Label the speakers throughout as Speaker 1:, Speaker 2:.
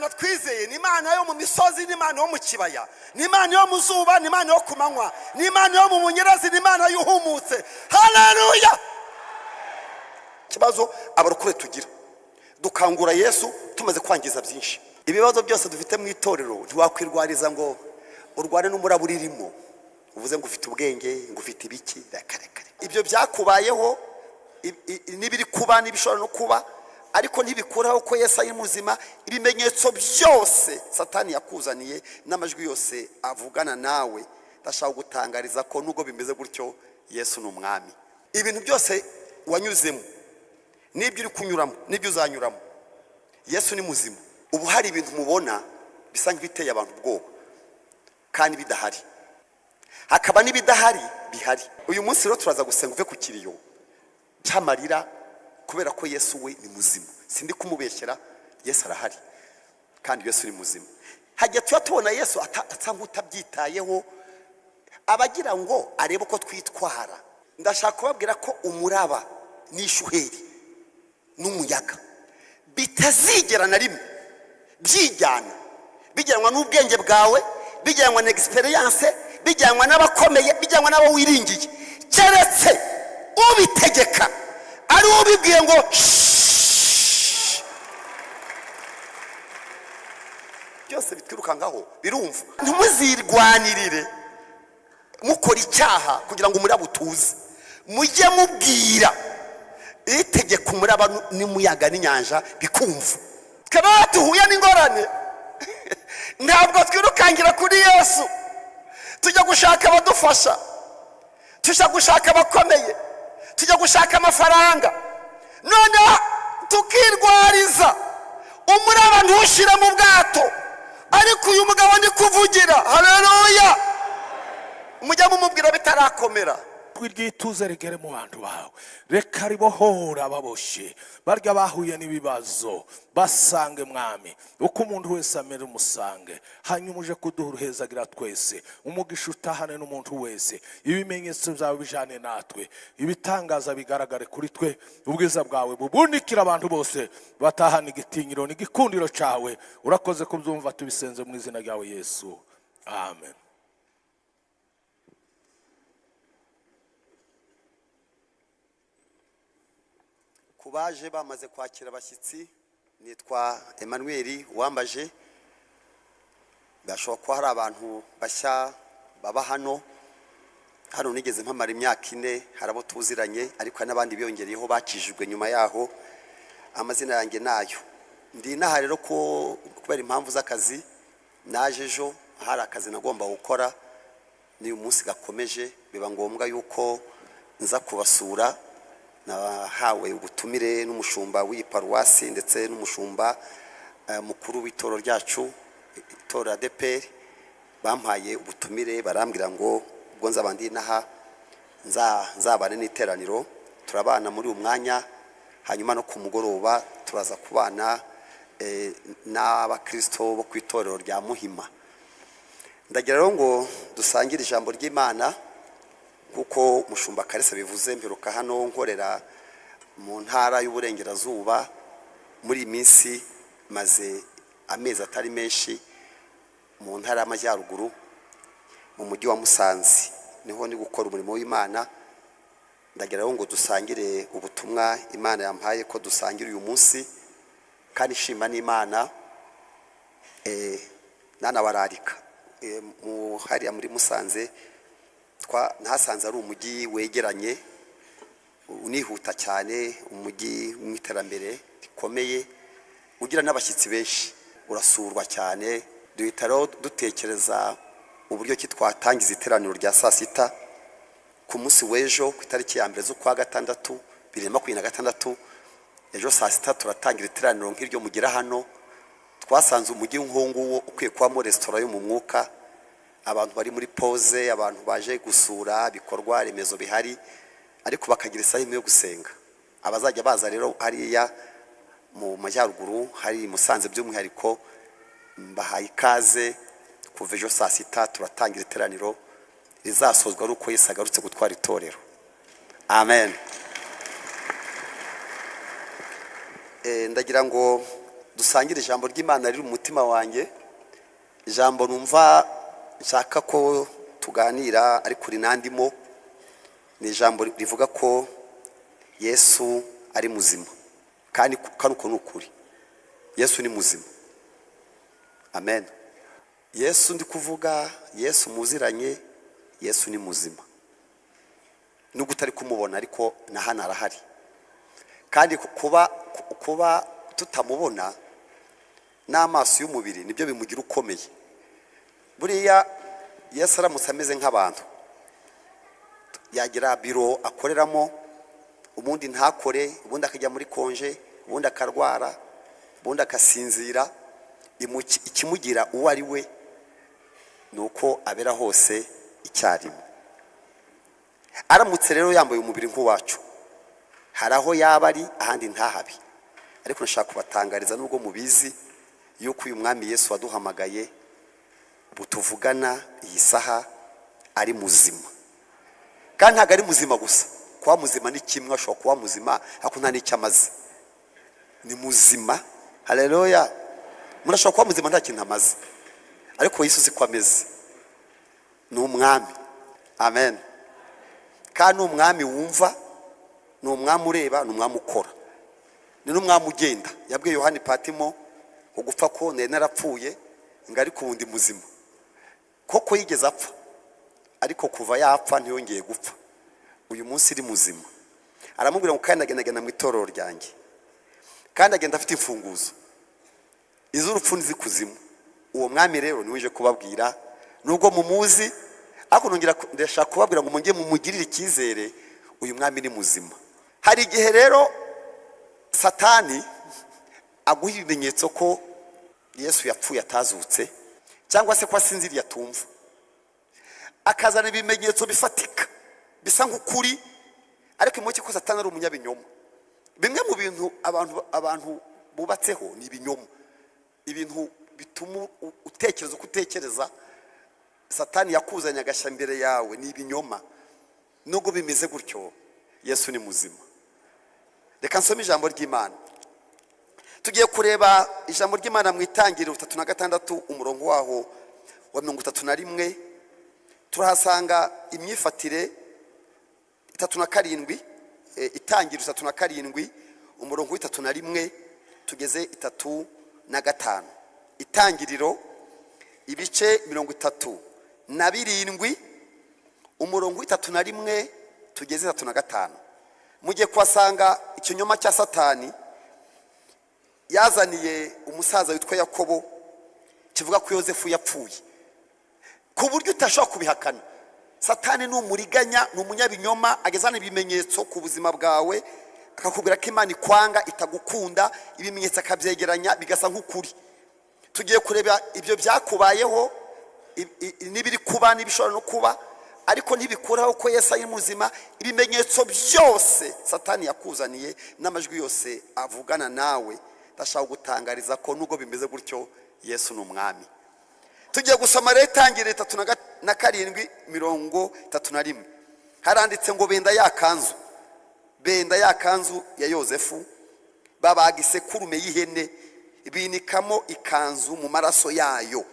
Speaker 1: Imana twizeye ni Imana yo mu misozi, ni Imana yo mu kibaya, ni Imana yo mu zuba, ni Imana yo ku manywa, ni Imana yo mu munyerazi, ni Imana yuhumutse. Haleluya! Kibazo abarokore tugira, dukangura Yesu tumaze kwangiza byinshi. Ibibazo byose dufite mu itorero ntiwakwirwariza ngo urwane n'umuraburirimo uvuze ngo ufite ubwenge, ngo ufite ibiki. Ibyo byakubayeho, nibiri kuba nibishobora no kuba, ariko ntibikuraho ko Yesu ari muzima. Ibimenyetso byose Satani yakuzaniye n'amajwi yose avugana nawe, ndashaka gutangariza ko nubwo bimeze gutyo Yesu ni umwami. Ibintu byose wanyuzemo, n'ibyo uri kunyuramo, n'ibyo uzanyuramo, Yesu ni muzima. Ubu hari ibintu mubona bisa nk'ibiteye abantu ubwoba kandi bidahari, hakaba n'ibidahari bihari. Uyu munsi rero turaza gusenga uve ku kiriyo cy'amarira, kubera ko Yesu we ni muzima. Sindi kumubeshyera, Yesu arahari kandi Yesu ni muzima. Hajya tubona Yesu atsa nk'utabyitayeho, abagira ngo arebe ko twitwara. Ndashaka kubabwira ko umuraba n'ishuheri n'umuyaga bitazigera na rimwe byijyana, bijyanwa n'ubwenge bwawe, bijyanwa na experience, bijyanwa n'abakomeye, bijyanwa n'abo wiringiye, keretse ubitegeka ari ubibwiye ngo byose bitwirukangaho birumva. Ntimuzirwanirire mukora icyaha kugira ngo umuraba utuze, mujye mubwira itegeka umuraba n'umuyaga n'inyanja bikumva. Twebwe tuhuye n'ingorane ntabwo twirukangira kuri Yesu tujya gushaka abadufasha, tujya gushaka abakomeye, tujya gushaka amafaranga, none tukirwariza umuraba ntushire mu bwato. Ariko uyu mugabo ndi kuvugira, haleluya, mujya mumubwira bitarakomera.
Speaker 2: Ry'ituze rigere mu bantu bawe, reka ribohora ababoshe, barya bahuye n'ibibazo basange mwami, uko umuntu wese amera umusange. Hanyuma uje kuduha uruhezagira twese, umugisha utahane n'umuntu wese, ibimenyetso byawe bijane natwe, ibitangaza bigaragare kuri twe, ubwiza bwawe bubundikira abantu bose batahana igitinyiro n'igikundiro cyawe. Urakoze kubyumva, tubisenze mu izina ryawe Yesu, amen.
Speaker 1: Kubaje bamaze kwakira abashyitsi, nitwa Emmanuel UWAMBAJE. Bashobora kuba hari abantu bashya baba hano nigeze mpamara imyaka 4, hari abo tuziranye, ariko hari n'abandi biyongereyeho bakijijwe nyuma yaho. Amazina yanjye nayo ndi naha rero ko kubera impamvu z'akazi naje ejo, hari akazi nagomba gukora, ni umunsi gakomeje, biba ngombwa yuko nza kubasura. Nahawe ubutumire n'umushumba w'iparuwasi ndetse n'umushumba mukuru w'itoro ryacu, itora ADPR. Bampaye ubutumire, barambwira ngo ubwo nzabandi naha nzabane n'iteraniro, turabana muri umwanya, hanyuma no ku mugoroba turaza kubana n'abakristo bo ku itorero rya Muhima. Ndagira rero ngo dusangire ijambo ry'Imana, kuko umushumba Karisa bivuze mperuka hano nkorera mu ntara y'uburengerazuba. Muri minsi maze amezi atari menshi mu ntara y'amajyaruguru mu mujyi wa Musanze, niho ni gukora umurimo w'Imana. Ndagira ngo dusangire ubutumwa Imana yampaye ko dusangira uyu munsi, kandi shima n'Imana nana bararika mu hariya muri Musanze. Nahasanze ari umujyi wegeranye, unihuta cyane, umujyi w'iterambere rikomeye, ugira n'abashyitsi benshi, urasurwa cyane. Duhita rero dutekereza uburyo ki twatangiza iteraniro rya saa sita ku munsi w'ejo ku itariki ya 1 z'ukwa gatandatu 2026. Ejo saa sita turatangira iteraniro nk'iryo mugira hano. Twasanze umujyi nk'uwo ukwiye kubamo restaurant yo mu mwuka, abantu bari muri pause, abantu baje gusura bikorwa remezo bihari, ariko bakagira isaha yo gusenga. Abazajya baza rero hariya mu majyaruguru hari Musanze by'umwihariko, mbahaye ikaze. Kuva ejo saa sita turatangira iteraniro rizasozwa ari uko Yesu agarutse gutwara itorero. Amen. Ndagira ngo dusangire ijambo ry'Imana riri mu mutima wanjye, ijambo numva nshaka ko tuganira ariko rinandimo, ni ijambo rivuga ko Yesu ari muzima, kandi uko ni ukuri. Yesu ni muzima. Amen. Yesu ndi kuvuga, Yesu muziranye, Yesu ni muzima. Nubwo utari kumubona ariko na hano arahari. Kandi kuba tutamubona n'amaso y'umubiri nibyo bimugira ukomeye. Buriya Yesu aramutse ameze nk'abantu, yagira biro akoreramo, ubundi ntakore, ubundi akajya muri konje, ubundi akarwara, ubundi akasinzira. Ikimugira uwo ari we nuko abera hose icyarimwe. Aramutse rero yambaye umubiri nk'uwacu, hari aho yaba ari ahandi ntahabi. Ariko nshaka kubatangariza nubwo mubizi yuko uyu mwami Yesu waduhamagaye butuvugana iyi saha ari muzima. Kandi ntabwo ari muzima gusa, kuba muzima ni kimwe, ashobora kuba muzima ariko nta n'icyo amaze. Ni muzima. Haleluya. Murashobora kuba muzima nta kintu amaze, ariko Yesu si ko ameze. Ni umwami. Amen. Kandi umwami wumva, ni umwami ureba, ni umwami ukora, ni n'umwami ugenda. Yabwiye Yohani Patimo ugupfa ko nari narapfuye ngo ariko ubundi muzima. Koko yigeze apfa, ariko kuva yapfa ntiyongeye gupfa. Uyu munsi iri muzima. Aramubwira ngo kandi agenda mu itorero ryanjye, kandi agenda afite imfunguzo iz'urupfu n'izikuzimu. Uwo mwami rero niwe uje kubabwira, nubwo mumuzi ariko ndashaka kubabwira ngo mujye mumugirire icyizere, uyu mwami ni muzima. Hari igihe rero Satani aguha ibimenyetso ko Yesu yapfuye atazutse, cyangwa se ko asinziriye atumva, akazana ibimenyetso bifatika bisa nk'ukuri, ariko imuke ko Satani ari umunyabinyoma. Bimwe mu bintu abantu bubatseho ni ibinyoma, ibintu bituma utekereza uko utekereza. Satani yakuzanye agasha mbere yawe ni ibinyoma. Nubwo bimeze gutyo, Yesu ni muzima. Reka nsome ijambo ry'Imana. Tugiye kureba ijambo ry'Imana mu Itangiriro 3:6 umurongo waho wa 31. Turahasanga imyifatire 3:7, Itangiriro 3:7 umurongo w'31 tugeze 3:5. Itangiriro ibice 37 umurongo w'31 tugeze 3:5. Mujye kwasanga ikinyoma cya Satani yazaniye umusaza witwa Yakobo kivuga ko Yosefu yapfuye, ku buryo utashobora kubihakana. Satani ni umuriganya, ni umunyabinyoma, agezana ibimenyetso ku buzima bwawe, akakubwira ko Imana ikwanga, itagukunda, ibimenyetso akabyegeranya bigasa nk'ukuri. Tugiye kureba ibyo byakubayeho, n'ibiri kuba n'ibishobora no kuba, ariko ntibikuraho ko Yesu ari muzima. Ibimenyetso byose Satani yakuzaniye n'amajwi yose avugana nawe, ndashaka gutangariza ko nubwo bimeze gutyo, Yesu ni umwami. Tugiye gusoma rero Itangiriro 3:31. Haranditse ngo benda ya kanzu ya Yosefu, babaga isekurume y'ihene, binikamo ikanzu mu maraso yayo,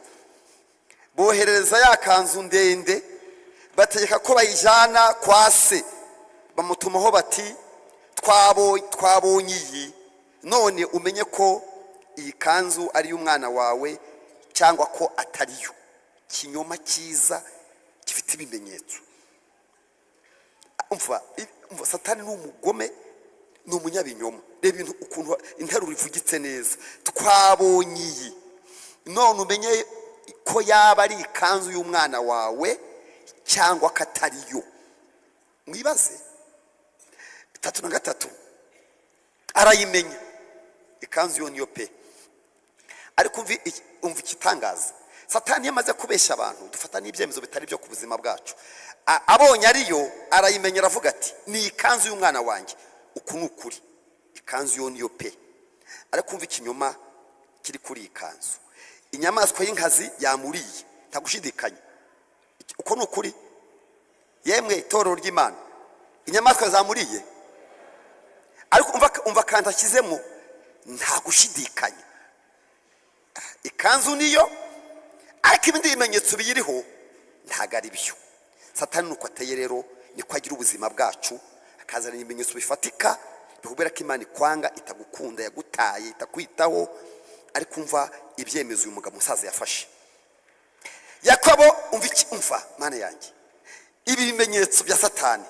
Speaker 1: boherereza ya kanzu ndende, bategeka ko bayijana kwa se. Bamutumaho bati, twabonye iyi, none umenye ko iyi kanzu ari y'umwana wawe cyangwa ko atariyo. Kinyoma cyiza gifite ibimenyetso. Umva Satani ni umugome, ni umunyabinyoma. Reba ibintu ukuntu interuro ivugitse neza. Twabonye iyi, none umenye ko yaba ari ikanzu y'umwana wawe cyangwa ko atariyo. Mwibaze 3:3 arayimenya ikanzu yo niyo pe. Ariko umva ikitangaza, Satani yamaze kubeshya abantu, dufata n'ibyemezo bitari byo ku buzima bwacu. Abonye ariyo arayimenya, aravuga ati ni ikanzu y'umwana wanjye. Uku ni ukuri, ikanzu yo niyo pe. Ariko umva ikinyoma kiri kuri ikanzu. Inyamaswa y'inkazi yamuriye, ntagushidikanya. Uko ni ukuri. Yemwe itorero ry'Imana, inyamaswa zamuriye. Ariko umva kandi ashyizemo nta gushidikanya. ikanzu niyo, ariko ibindi bimenyetso biyiriho ntago ari byo. Satani nuko ateye rero, niko agira ubuzima bwacu, akazana ibimenyetso bifatika bikubwira ko Imana ikwanga, itagukunda, yagutaye, itakwitaho, ariko umva ibyemezo uyu mugabo musaza yafashe. Yakobo umva Mana yanjye, ibi bimenyetso bya Satani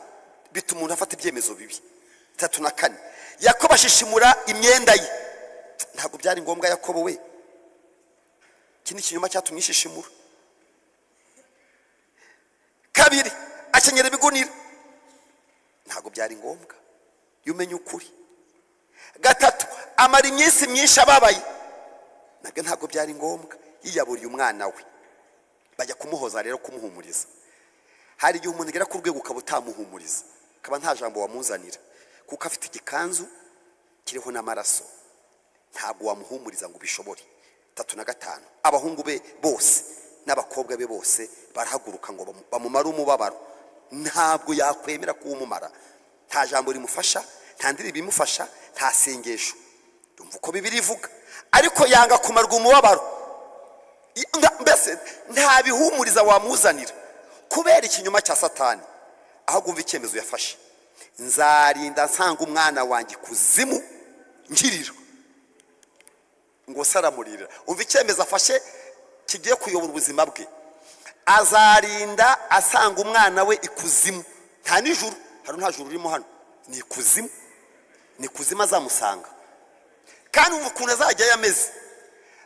Speaker 1: bituma umuntu afata ibyemezo bibi. 3 na 4, Yakobo ashishimura imyenda ye. Ntabwo byari ngombwa Yakobo we, kindi kinyoma cyatumye ishishimura. 2, akenyera ibigunira. Ntabwo byari ngombwa, yumenye ukuri. 3, amara iminsi myinshi ababaye. Ntabwo byari ngombwa, yiyaburiye umwana we. Bajya kumuhoza rero, kumuhumuriza. Hari igihe umuntu agera ku rwego ukaba utamuhumuriza, akaba nta jambo wamuzanira, kuko afite igikanzu kiriho n'amaraso. Ntabwo wamuhumuriza ngo bishobore. 3 na 5, abahungu be bose n'abakobwa be bose barahaguruka ngo bamumare umubabaro. Ntabwo yakwemera kuwumumara. Nta jambo rimufasha, nta ndirimbo imufasha, nta sengesho. Ndumva uko Bibiliya ivuga, ariko yanga kumarwa umubabaro. Mbese nta bihumuriza wamuzanira kubera ikinyoma cya Satani. Aho gumva icyemezo yafashe, nzarinda nsanga umwana wanjye kuzimu ngirira ngo saramurira. Umva icyemezo afashe kigiye kuyobora ubuzima bwe. Azarinda asanga umwana we ikuzimu. Nta nijuru, hari nta juru ririmo hano, ni ikuzimu. Ni kuzimu azamusanga. Kandi umva ukuntu azajya yameze,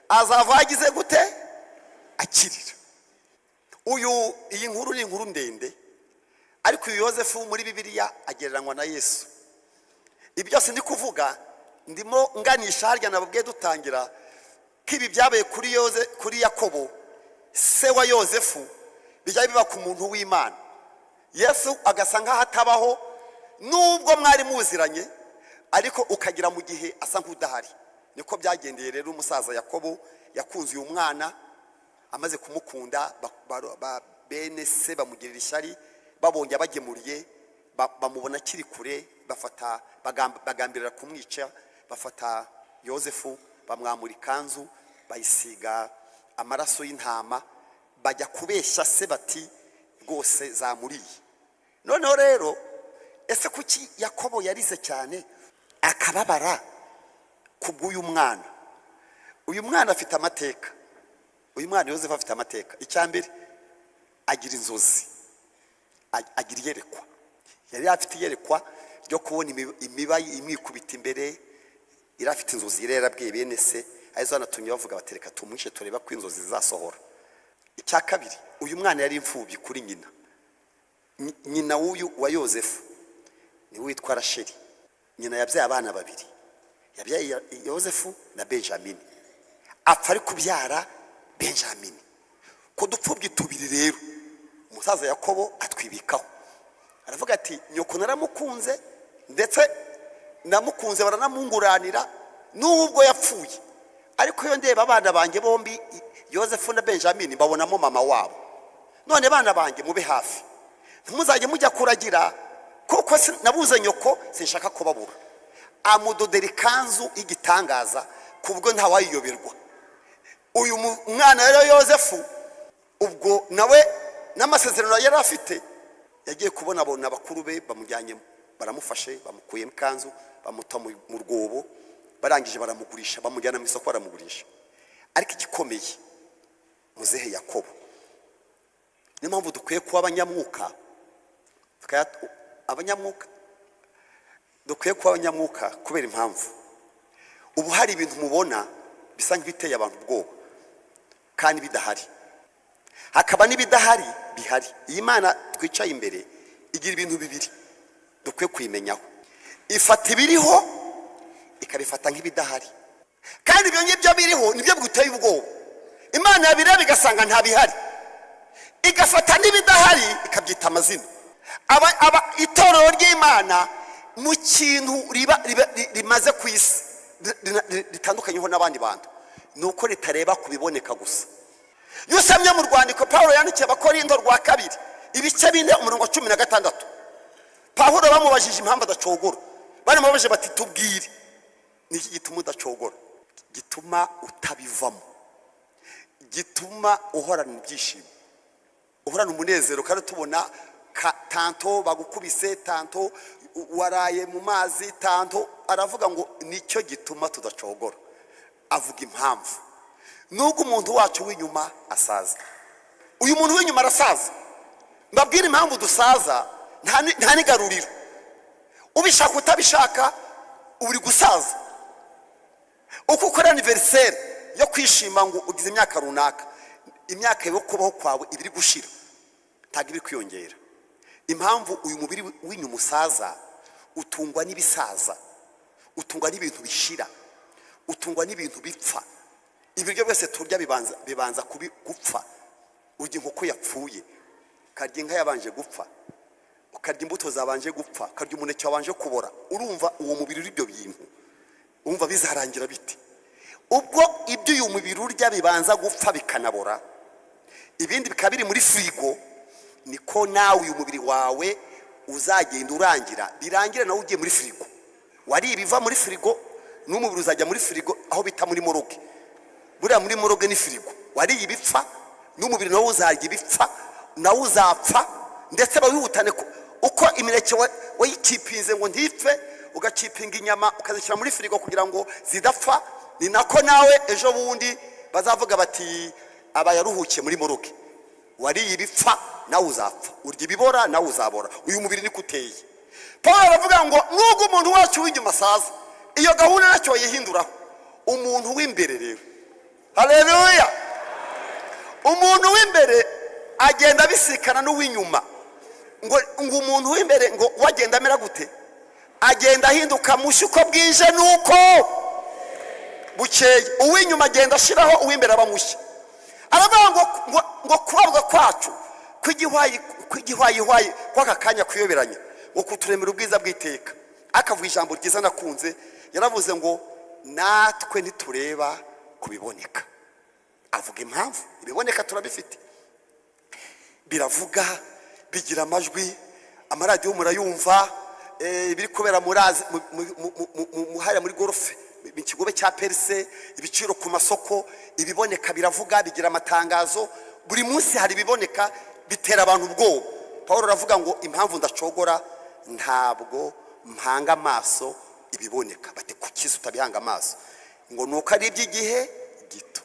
Speaker 1: azava agize gute, akirira. Iyi nkuru ni inkuru ndende, ariko uyu Yosefu muri Bibiliya agereranywa na Yesu. Ibi byose ndi kuvuga ndimo nganisha harya nababwiye dutangira ko ibi byabaye kuri Yakobo se wa Yosefu, bijya biba ku muntu w'Imana. Yesu agasanga hatabaho, nubwo mwari muziranye, ariko ukagira mu gihe asa nk'udahari. Niko byagendeye rero umusaza Yakobo. Yakunze uyu mwana, amaze kumukunda bene se bamugirira ishyari, babonye abagemuriye, bamubona kiri kure, bagambirira kumwica. Bafata Yosefu, bamwamura ikanzu, bayisiga amaraso y'intama, bajya kubeshya se bati rwose zamuriye. Noneho rero, ese kuki Yakobo yarize cyane akababara kubw'uyu mwana? Uyu mwana afite amateka. Uyu mwana Yosefu afite amateka. Icyambere, agira inzozi, agira iyerekwa. Yari afite iyerekwa ryo kubona imiba imwikubita imbere. Yari afite inzozi rero abwiye bene se, arizo anatumye bavuga batereka tumwishe tureba ko inzozi zizasohora. Icya kabiri, uyu mwana yari imfubyi kuri nyina. Nyina w'uyu wa Yosefu ni witwa Rasheli. Nyina yabyaye abana babiri, yabyaye Yosefu na Benjamin. Apfa ari kubyara Benjamin. Ko dupfubyi tubiri rero, umusaza Yakobo atwibikaho. Aravuga ati nyoko naramukunze, ndetse namukunze baranamunguranira nubwo yapfuye, ariko iyo ndeba abana banjye bombi Yosefu na Benjamin babonamo mama wabo. None bana banjye mube hafi, ntimuzajye mujya kuragira, kuko nabuze nyoko, sinshaka kubabura. Amudodera ikanzu y'igitangaza kubwo ntawayiyoberwa. Uyu mwana rero Yosefu, ubwo nawe n'amasezerano yari afite, yagiye kubona abona abakuru be bamujyanye, baramufashe, bamukuyemo ikanzu, bamuta mu rwobo, barangije baramugurisha, bamujyana mu isoko baramugurisha. Ariko igikomeye, muzehe Yakobo, niyo mpamvu dukwiye kuba abanyamwuka. Dukwiye kuba abanyamwuka kubera impamvu ubu hari ibintu mubona bisa nk'ibiteye abantu ubwoba kandi bidahari, hakaba n'ibidahari bihari. Iyi Mana twicaye imbere igira ibintu bibiri dukwiye kuyimenyaho. Ifata ibiriho ikabifata nk'ibidahari, kandi ibyo ngibyo biriho nibyo biguteye ubwoba. Imana yabireba igasanga nta bihari, igafata n'ibidahari ikabyita amazina. Itorero ry'Imana mu kintu rimaze ku isi ritandukanyeho n'abandi bantu, nuko ritareba kubiboneka gusa. Iyo usomye mu rwandiko Pawulo yandikiye Abakorinto 2 ibice 4 umurongo 16, Pawulo bamubajije impamvu adacogora, baramubaje bati tubwire niki gituma udacogora. Gituma utabivamo. gituma uhorana ibyishimo, uhorana umunezero. Kandi tubona tanto bagukubise, tanto waraye mu mazi, tanto aravuga ngo nicyo gituma tudacogora. Avuga impamvu nubwo umuntu wacu w'inyuma asaza. Uyu muntu w'inyuma arasaza. Mbabwira impamvu dusaza, nta nigaruriro. Ubishaka utabishaka uri gusaza. Uko ukora anniversaire yo kwishima ngo ugize imyaka runaka, imyaka yo kubaho kwawe ibiri gushira, ntabwo ibiri kwiyongera. Impamvu uyu mubiri w'inyuma usaza, utungwa n'ibisaza, utungwa n'ibintu bishira, utungwa n'ibintu bipfa. Ibiryo byose turya bibanza gupfa. Urya inkoko yapfuye, ukarya inka yabanje gupfa, ukarya imbuto zabanje gupfa, ukarya umuneke wabanje kubora. Urumva uwo mubiri uribyo bintu, umva bizarangira biti? Ubwo ibyo uyu mubiri urya bibanza gupfa bikanabora, ibindi bikaba biri muri frigo, niko nawe uyu mubiri wawe uzagenda urangira. Birangira nawe ugiye muri frigo. Wari ibiva muri frigo, n'umubiri uzajya muri frigo, aho bita muri moroge. Buriya muri moroge ni frigo. Wari ibipfa, n'umubiri nawe uzajya ibipfa, nawe uzapfa. Ndetse bawihutane uko imineke wayikipinze ngo ntipfe, ugakipinga inyama ukazishyira muri frigo kugira ngo zidapfa, ni nako nawe ejo bundi bazavuga bati aba yaruhukiye muri moroge. Wari ibipfa, nawe uzapfa. Urya ibibora, nawe uzabora. Uyu mubiri niko uteye. Paul aravuga ngo nubwo umuntu wacu w'inyuma asaza, iyo gahunda nacyo yihinduraho. Umuntu w'imbere rero, haleluya, umuntu w'imbere agenda bisikana n'uw'inyuma. Ngo umuntu w'imbere ngo wagenda amera gute? Agenda ahinduka mushya uko bwije nuko bukeye. Uw'inyuma agenda ashiraho, uw'imbere aba mushya. Aravuga ngo kubabwa kwacu kw'igihwayihwayi kw'aka kanya kuyoberanya, ngo kuturemera ubwiza bw'iteka. Akavuga ijambo ryiza nakunze, yaravuze ngo natwe ntitureba kubiboneka. Avuga impamvu ibiboneka turabifite, biravuga, bigira amajwi, amaradiyo murayumva, biri kubera muhaya muri gorofe, mu kigobe cya Perse, ibiciro ku masoko, ibiboneka biravuga, bigira amatangazo. Buri munsi hari ibiboneka, bitera abantu ubwoba. Paul aravuga ngo impamvu ndacogora, ntabwo mpanga amaso ibiboneka. Bati kukiza utabihanga amaso? Ngo nuko ari iby'igihe gito.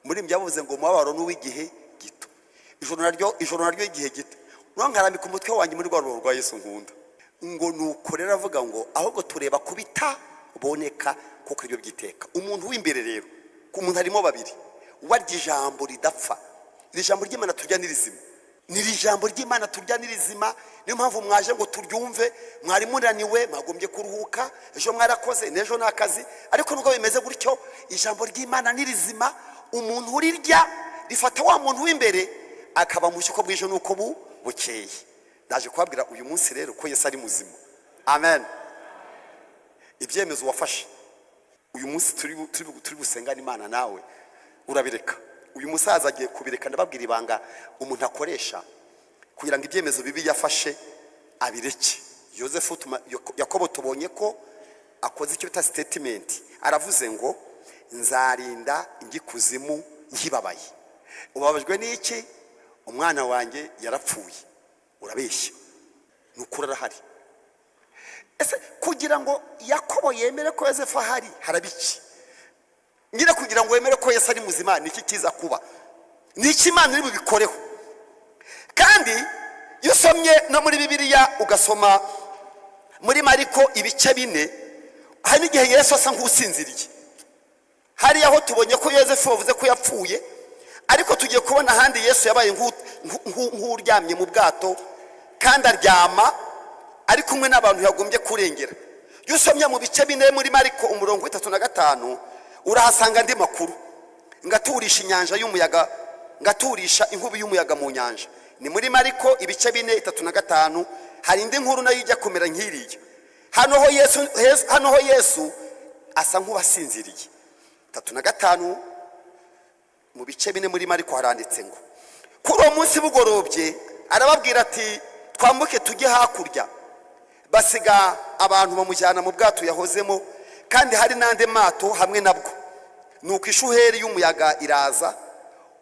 Speaker 1: Muri byavuze ngo mubabaro n'uw'igihe gito, ijoro naryo igihe gito. Nonkarambika umutwe wanjye muri rwaro rwa Yesu nkunda. Ngo nuko rero avuga ngo ahubwo tureba kubita boneka kuko ibyo byiteka. Umuntu w'imbere rero, ku muntu harimo babiri. Warya ijambo ridapfa. Iri jambo ry'Imana turya nirizima. Niri jambo ry'Imana turya nirizima. Niyo mpamvu mwaje ngo turyumve. Mwari munaniwe, mwagombye kuruhuka, ejo mwarakoze, nejo nakazi. Ariko nubwo bimeze gutyo, ijambo ry'Imana nirizima. Umuntu urirya rifata wa muntu w'imbere akaba mushya uko bwije nuko bukeye. Ndaje kubabwira uyu munsi rero ko Yesu ari muzima. Amen. Ibyemezo wafashe uyu munsi turi gusengana Imana, nawe urabireka. Uyu musaza agiye kubireka. Ndababwira ibanga umuntu akoresha kugira ngo ibyemezo bibi yafashe abireke. Yakobo tubonye ko akoze icyo bita statement. Aravuze ngo nzarinda ingikuzimu nkibabaye. Ubabajwe n'iki? Umwana wanjye yarapfuye. Urabeshya, nukuri arahari. Ese kugira ngo Yakobo yemere ko Yosefu ahari harabiki? Ngira kugira ngo yemere ko Yesu ari muzima, niki kiza kuba? Niki Imana iri bubikoreho? Kandi yosomye no muri Bibiliya, ugasoma muri Mariko ibice 4, hari igihe Yesu asa nk'usinziriye. Hari aho tubonye ko Yosefu bavuze ko yapfuye, ariko tugiye kubona ahandi Yesu yabaye nk'uryamye mu bwato, kandi aryama ari kumwe n'abantu yagombye kurengera. Yosomye mu bice 4 muri Mariko umurongo 35, urahasanga andi makuru. Ngaturisha inyanja y'umuyaga, ngaturisha inkubi y'umuyaga mu nyanja. Ni muri Mariko ibice 4:35. Hari indi nkuru nayo ijya kumera nk'iriya. Hano ho Yesu asa nk'uwasinziriye. 35 mu bice 4 muri Mariko haranditse ngo kuri uwo munsi bugorobye arababwira ati twambuke tujye hakurya. Basiga abantu bamujyana mu bwato yahozemo, kandi hari n'ande mato hamwe nabwo. Nuko ishuheri y'umuyaga iraza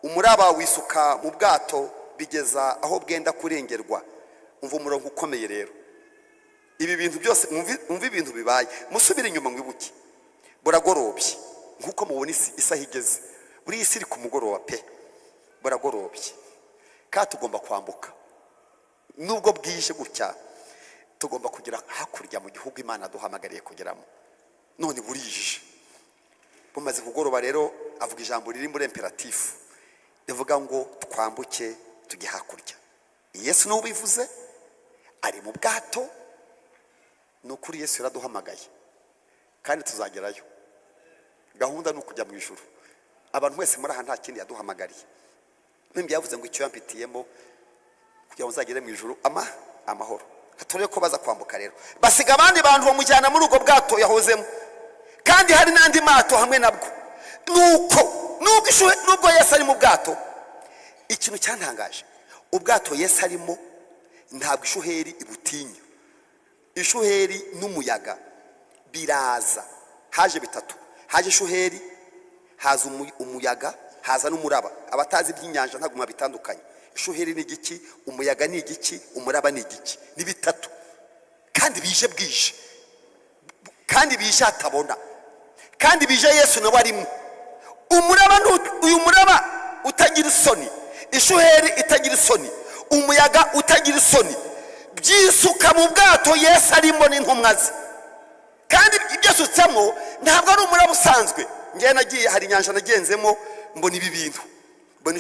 Speaker 1: umuraba wisuka mu bwato bigeza aho bwenda kurengerwa. Umva umurongo ukomeye rero. Ibi bintu byose umva ibintu bibaye, musubire inyuma mwibuke. Buragorobye nkuko mubona isaha igeze. Buri isi iri ku mugoroba pe. Buragorobye. Ka tugomba kwambuka. Nubwo bwije gutya tugomba kugira hakurya mu gihugu Imana duhamagariye kugeramo. None burije. Bumaze kugoroba rero avuga ijambo riri muri imperatifu. Rivuga ngo twambuke tujye hakurya. Yesu no bivuze ari mu bwato. Nukuri Yesu yaraduhamagaye kandi tuzagerayo. Gahunda no kujya mu ijuru. Abantu wese muri aha nta kindi yaduhamagariye. Nimba yavuze ngo icyo yampitiyemo kugira ngo uzagere mu ijuru amahoro. Hatoreye ko baza kwambuka rero. Basiga abandi bantu bamujyana muri ubwo bwato yahozemo. Kandi hari n'andi mato hamwe nabwo. Nubwo Yesu ari mu bwato, ikintu cyantangaje, ubwato Yesu arimo ntabwo ishuheri ibutinya. Ishuheri n'umuyaga biraza. Haje bitatu. Haje ishuheri, haza umuyaga, haza n'umuraba. Abatazi by'inyanja ntabwo mabitandukanye. Ishuheri ni igiki, umuyaga ni igiki, umuraba ni igiki. Ni bitatu. Kandi bije bwije. Kandi bije atabona. Kandi bije Yesu nawe arimo. Uyu muraba utagira isoni, ishuheri itagira isoni, umuyaga utagira isoni, byisuka mu bwato Yesu arimo n'intumwa ze. Kandi ibyo sutsamo ntabwo ari umuraba usanzwe. Ngiye nagiye hari inyanja nagenzemo mbona ibi bintu. Mbona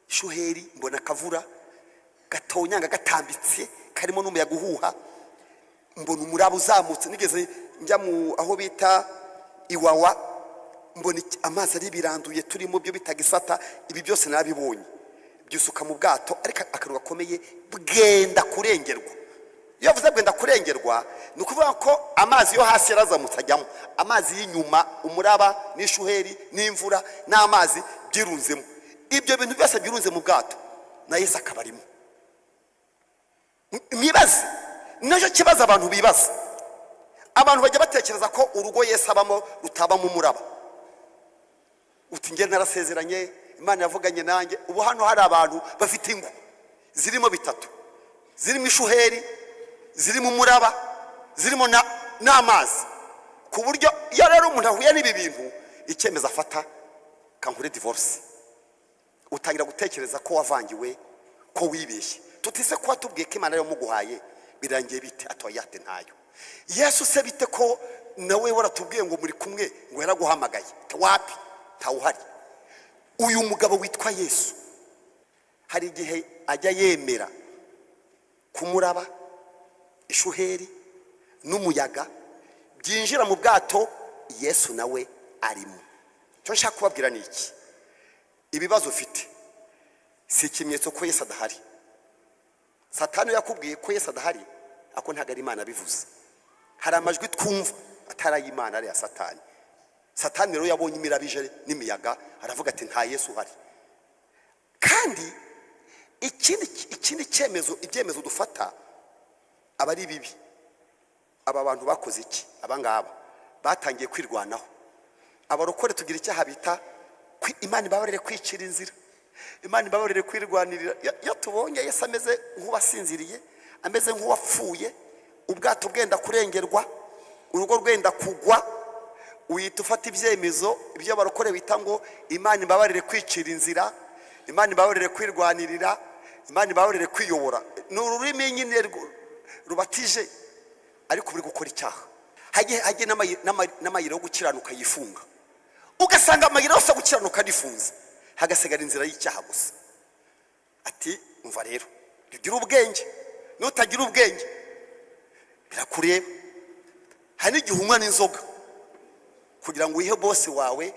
Speaker 1: ishuheri mbona kavura gatonyanga gatambitse karimo n'umuyaga uhuha. Mbona umuraba uzamutse nigeze njya mu aho bita Iwawa. Mbona amazi ari biranduye turimo byo bitaga isata. Ibi byose nabibonye. Byusuka mu bwato ariko akaruga komeye bwenda kurengerwa. Iyo vuze bwenda kurengerwa ni ukuvuga ko amazi yo hasi yarazamutse ajyamo. Amazi y'inyuma umuraba n'ishuheri n'imvura n'amazi byirunzemo. Ibyo bintu byose byirunze mu bwato na Yesu akabarimo. Mwibaze nacyo kibazo abantu bibaza. Abantu bajya batekereza ko urugo Yesu abamo rutabamo umuraba. Uti nge narasezeranye, Imana yavuganye nanjye. Ubu hano hari abantu bafite ingo zirimo bitatu. Zirimo ishuheri, zirimo umuraba, zirimo n'amazi. Ku buryo iyo rero umuntu ahuye n'ibi bintu icyemezo afata kankure divorce. Utangira gutekereza ko wavangiwe, ko wibeshye. Tutise kuba tubwiye ko Imana yo muguhaye birangiye bite atoyate ntayo. Yesu se bite ko nawe waratubwiye ngo muri kumwe ngo yaraguhamagaye. Wapi tawuhari. Uyu mugabo witwa Yesu hari igihe ajya yemera kumuraba, ishuheri n'umuyaga byinjira mu bwato Yesu nawe arimo. Cyo nshaka kubabwira ni iki? Ibibazo ufite si ikimenyetso ko Yesu adahari. Satani yakubwiye ko Yesu adahari ako ntago ari Imana bivuze. Hari amajwi twumva atari Imana ari ya Satani. Satani rero yabonye imirabije n'imiyaga aravuga ati nta Yesu uhari. Kandi ikindi ibyemezo dufata abari bibi. Aba bantu bakoze iki? Abangaba batangiye kwirwanaho. Abarokore tugira icyaha bita Imana ibabarire kwicira inzira. Imana ibabarire kwirwanirira. Iyo tubonye Yesu ameze nk'uwasinziriye, ameze nk'uwapfuye, ubwato bwenda kurengerwa, urugo rwenda kugwa, uhita ufata ibyemezo ibyo barokore bita ngo Imana ibabarire kwicira inzira, Imana ibabarire kwirwanirira, Imana ibabarire kwiyobora. Ni ururimi nyine rubatije ariko buri gukora icyaha. Hagiye n'amayira yo gukiranuka yifunga. Ugasanga amayira yose gukiranuka nifunze, hagasigara inzira y'icyaha gusa. Ati umva rero ugira ubwenge, nutagira ubwenge birakureba. Hari igihe unywa n'inzoga kugira ngo uyihe bose wawe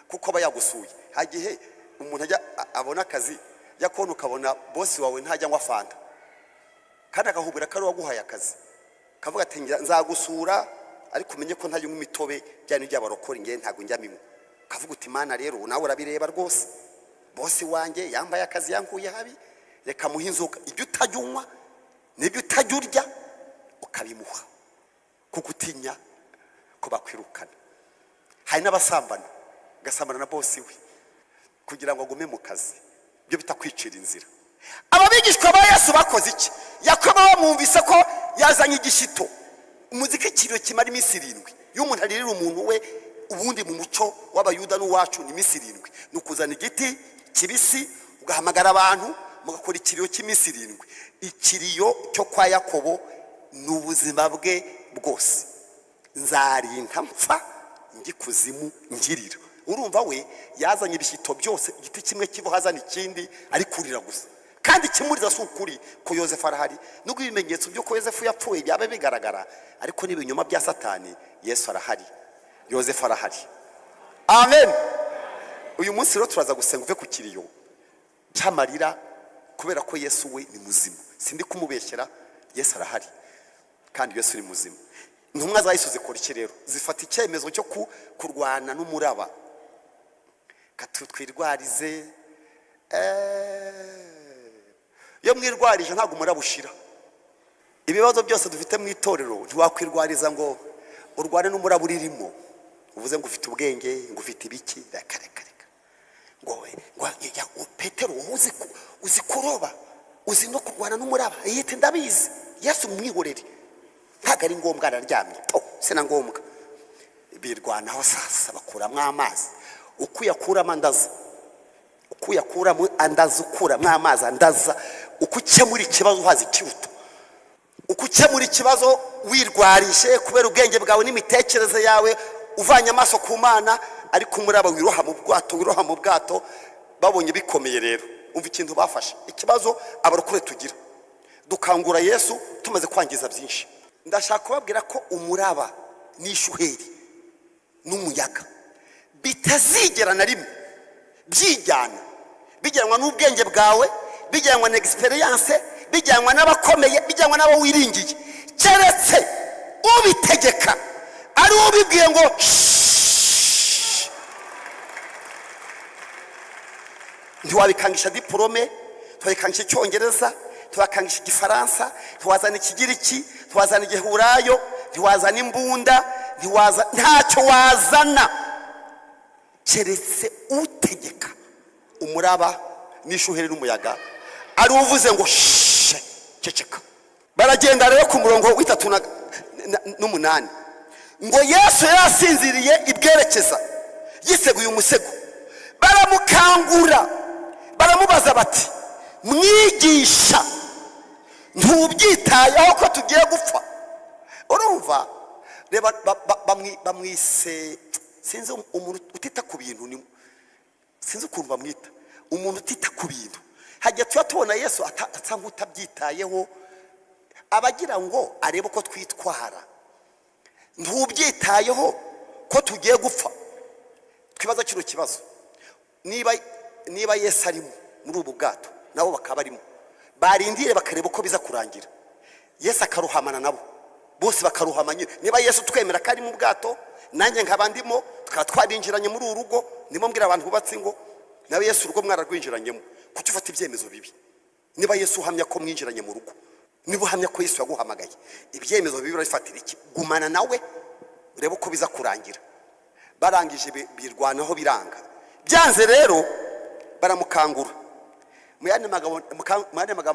Speaker 1: kuko aba yagusuye. Hagihe umuntu ajya abona akazi ya kontu ukabona bose wawe ntajya ngo afanda, kandi akahubira ko ari waguhaye akazi, kavuga ati nzagusura ariko umenye ko ntajya nk'imitobe byane by'abarokora ngiye ntago njya mimwe. Kavuga uti Imana rero nawe urabireba rwose, bose wanjye yambaye akazi yankuye habi, reka muhe inzoga. Ibyo utajya unywa n'ibyo utajya urya ukabimuha kuko utinya ko bakwirukana. Hari n'abasambana, gasambana na bose we kugira ngo agume mu kazi. Ibyo bita kwicira inzira. Ababigishwa ba Yesu bakoze iki? Yakobo bamwumvise ko yazanye igishito. Umuziki kiriyo kimara iminsi 7. Iyo umuntu aririra umuntu we, ubundi mu muco w'abayuda n'uwacu ni iminsi 7. Nukuzana igiti kibisi ugahamagara abantu mugakora ikiriyo cy'iminsi 7. Ikiriyo cyo kwa Yakobo n'ubuzima bwe bwose. Nzarinka mpfa ngikuzimu ngirira. Urumva we yazanye ibishito byose, igiti kimwe kivo hazana ikindi ari kurira gusa. Kandi kimuriza si ukuri ko Yosefu arahari. Nubwo ibimenyetso byo ko Yosefu yapfuye byabe bigaragara, ariko n'ibinyoma bya Satani, Yesu arahari, Yosefu arahari. Amen. Uyu munsi rero turaza gusenga uve ku kiriyo cyamarira, kubera ko Yesu we ni muzima. Sindi kumubeshyera, Yesu arahari kandi Yesu ni muzima. Intumwa za Yesu zikora iki rero? Zifata icyemezo cyo kurwana n'umuraba. Katutwirwarize iyo mwirwarije ntabwo umuraba ushira. Ibibazo byose dufite mu itorero ntiwakwirwariza ngo urwane n'umuraba uririmo. Uvuze ngo ufite ubwenge, ngo ufite ibiki, reka. Ngo Petero uzi kuroba, uzi no kurwana n'umuraba. Yite ndabizi. Yesu mwihorere. Ntabwo ari ngombwa, araryamye. Sina ngombwa. Birwanaho sasa bakuramo amazi. Ukuyakuramo andaza. Ukuyakuramo andaza, ukuramo amazi andaza. Ukukemura ikibazo hazi kiruta. Ukukemura ikibazo wirwarishe kubera ubwenge bwawe n'imitekerereze yawe, uvanye amaso ku Mana, ariko umuraba wiroha mu bwato. Babonye bikomeye rero. Umva ikintu bafashe. Ikibazo abarokore tugira. Dukangura Yesu tumaze kwangiza byinshi. Ndashaka kubabwira ko umuraba n'ishuheri n'umuyaga bitazigera na rimwe byijyana. Bijyanwa n'ubwenge bwawe, bijyanwa na experience, bijyanwa n'abakomeye, bijyanwa n'abo wiringiye. Keretse ubitegeka ari ubibwiye ngo ntiwabikangisha diplome, ntiwabikangisha Icyongereza, ntiwakangisha Igifaransa, ntiwazana Ikigiriki, ntiwazana Igihurayo, ntiwazana imbunda, ntacyo wazana keretse utegeka. Umuraba n'ishuheri n'umuyaga ari uvuze ngo ceceka. Baragenda rero ku murongo w'38 ngo Yesu yasinziriye ibwerekeza, yiseguye umusego. Baramukangura, baramubaza bati, mwigisha, ntubyitayeho ko tugiye gupfa? Urumva reba bamwise, sinzi umuntu utita ku bintu, sinzi ukuntu bamwita umuntu utita ku bintu. Hajya tubona Yesu asa nk'utabyitayeho, abagira ngo arebe ko twitwara. Ntubyitayeho ko tugiye gupfa. Twibaza kino kibazo, niba Yesu arimo muri ubu bwato nabo bakaba arimo, barindire bakareba ko biza kurangira. Yesu akaruhamana nabo, bose bakaruhama nyine. Niba Yesu twemera ko ari mu bwato, nanjye nkabandimo, tukaba twarinjiranye muri uru rugo. Nimo mbwira abantu bubatse ngo nawe Yesu urugo mwararwinjiranyemo, kuki ufata ibyemezo bibi? Niba Yesu uhamya ko mwinjiranye mu rugo, niba uhamya ko Yesu yaguhamagaye, ibyemezo bibi urafatira iki? Gumana nawe urebe ko biza kurangira. Barangije birwanaho biranga. Byanze rero baramukangura. Muyane magambo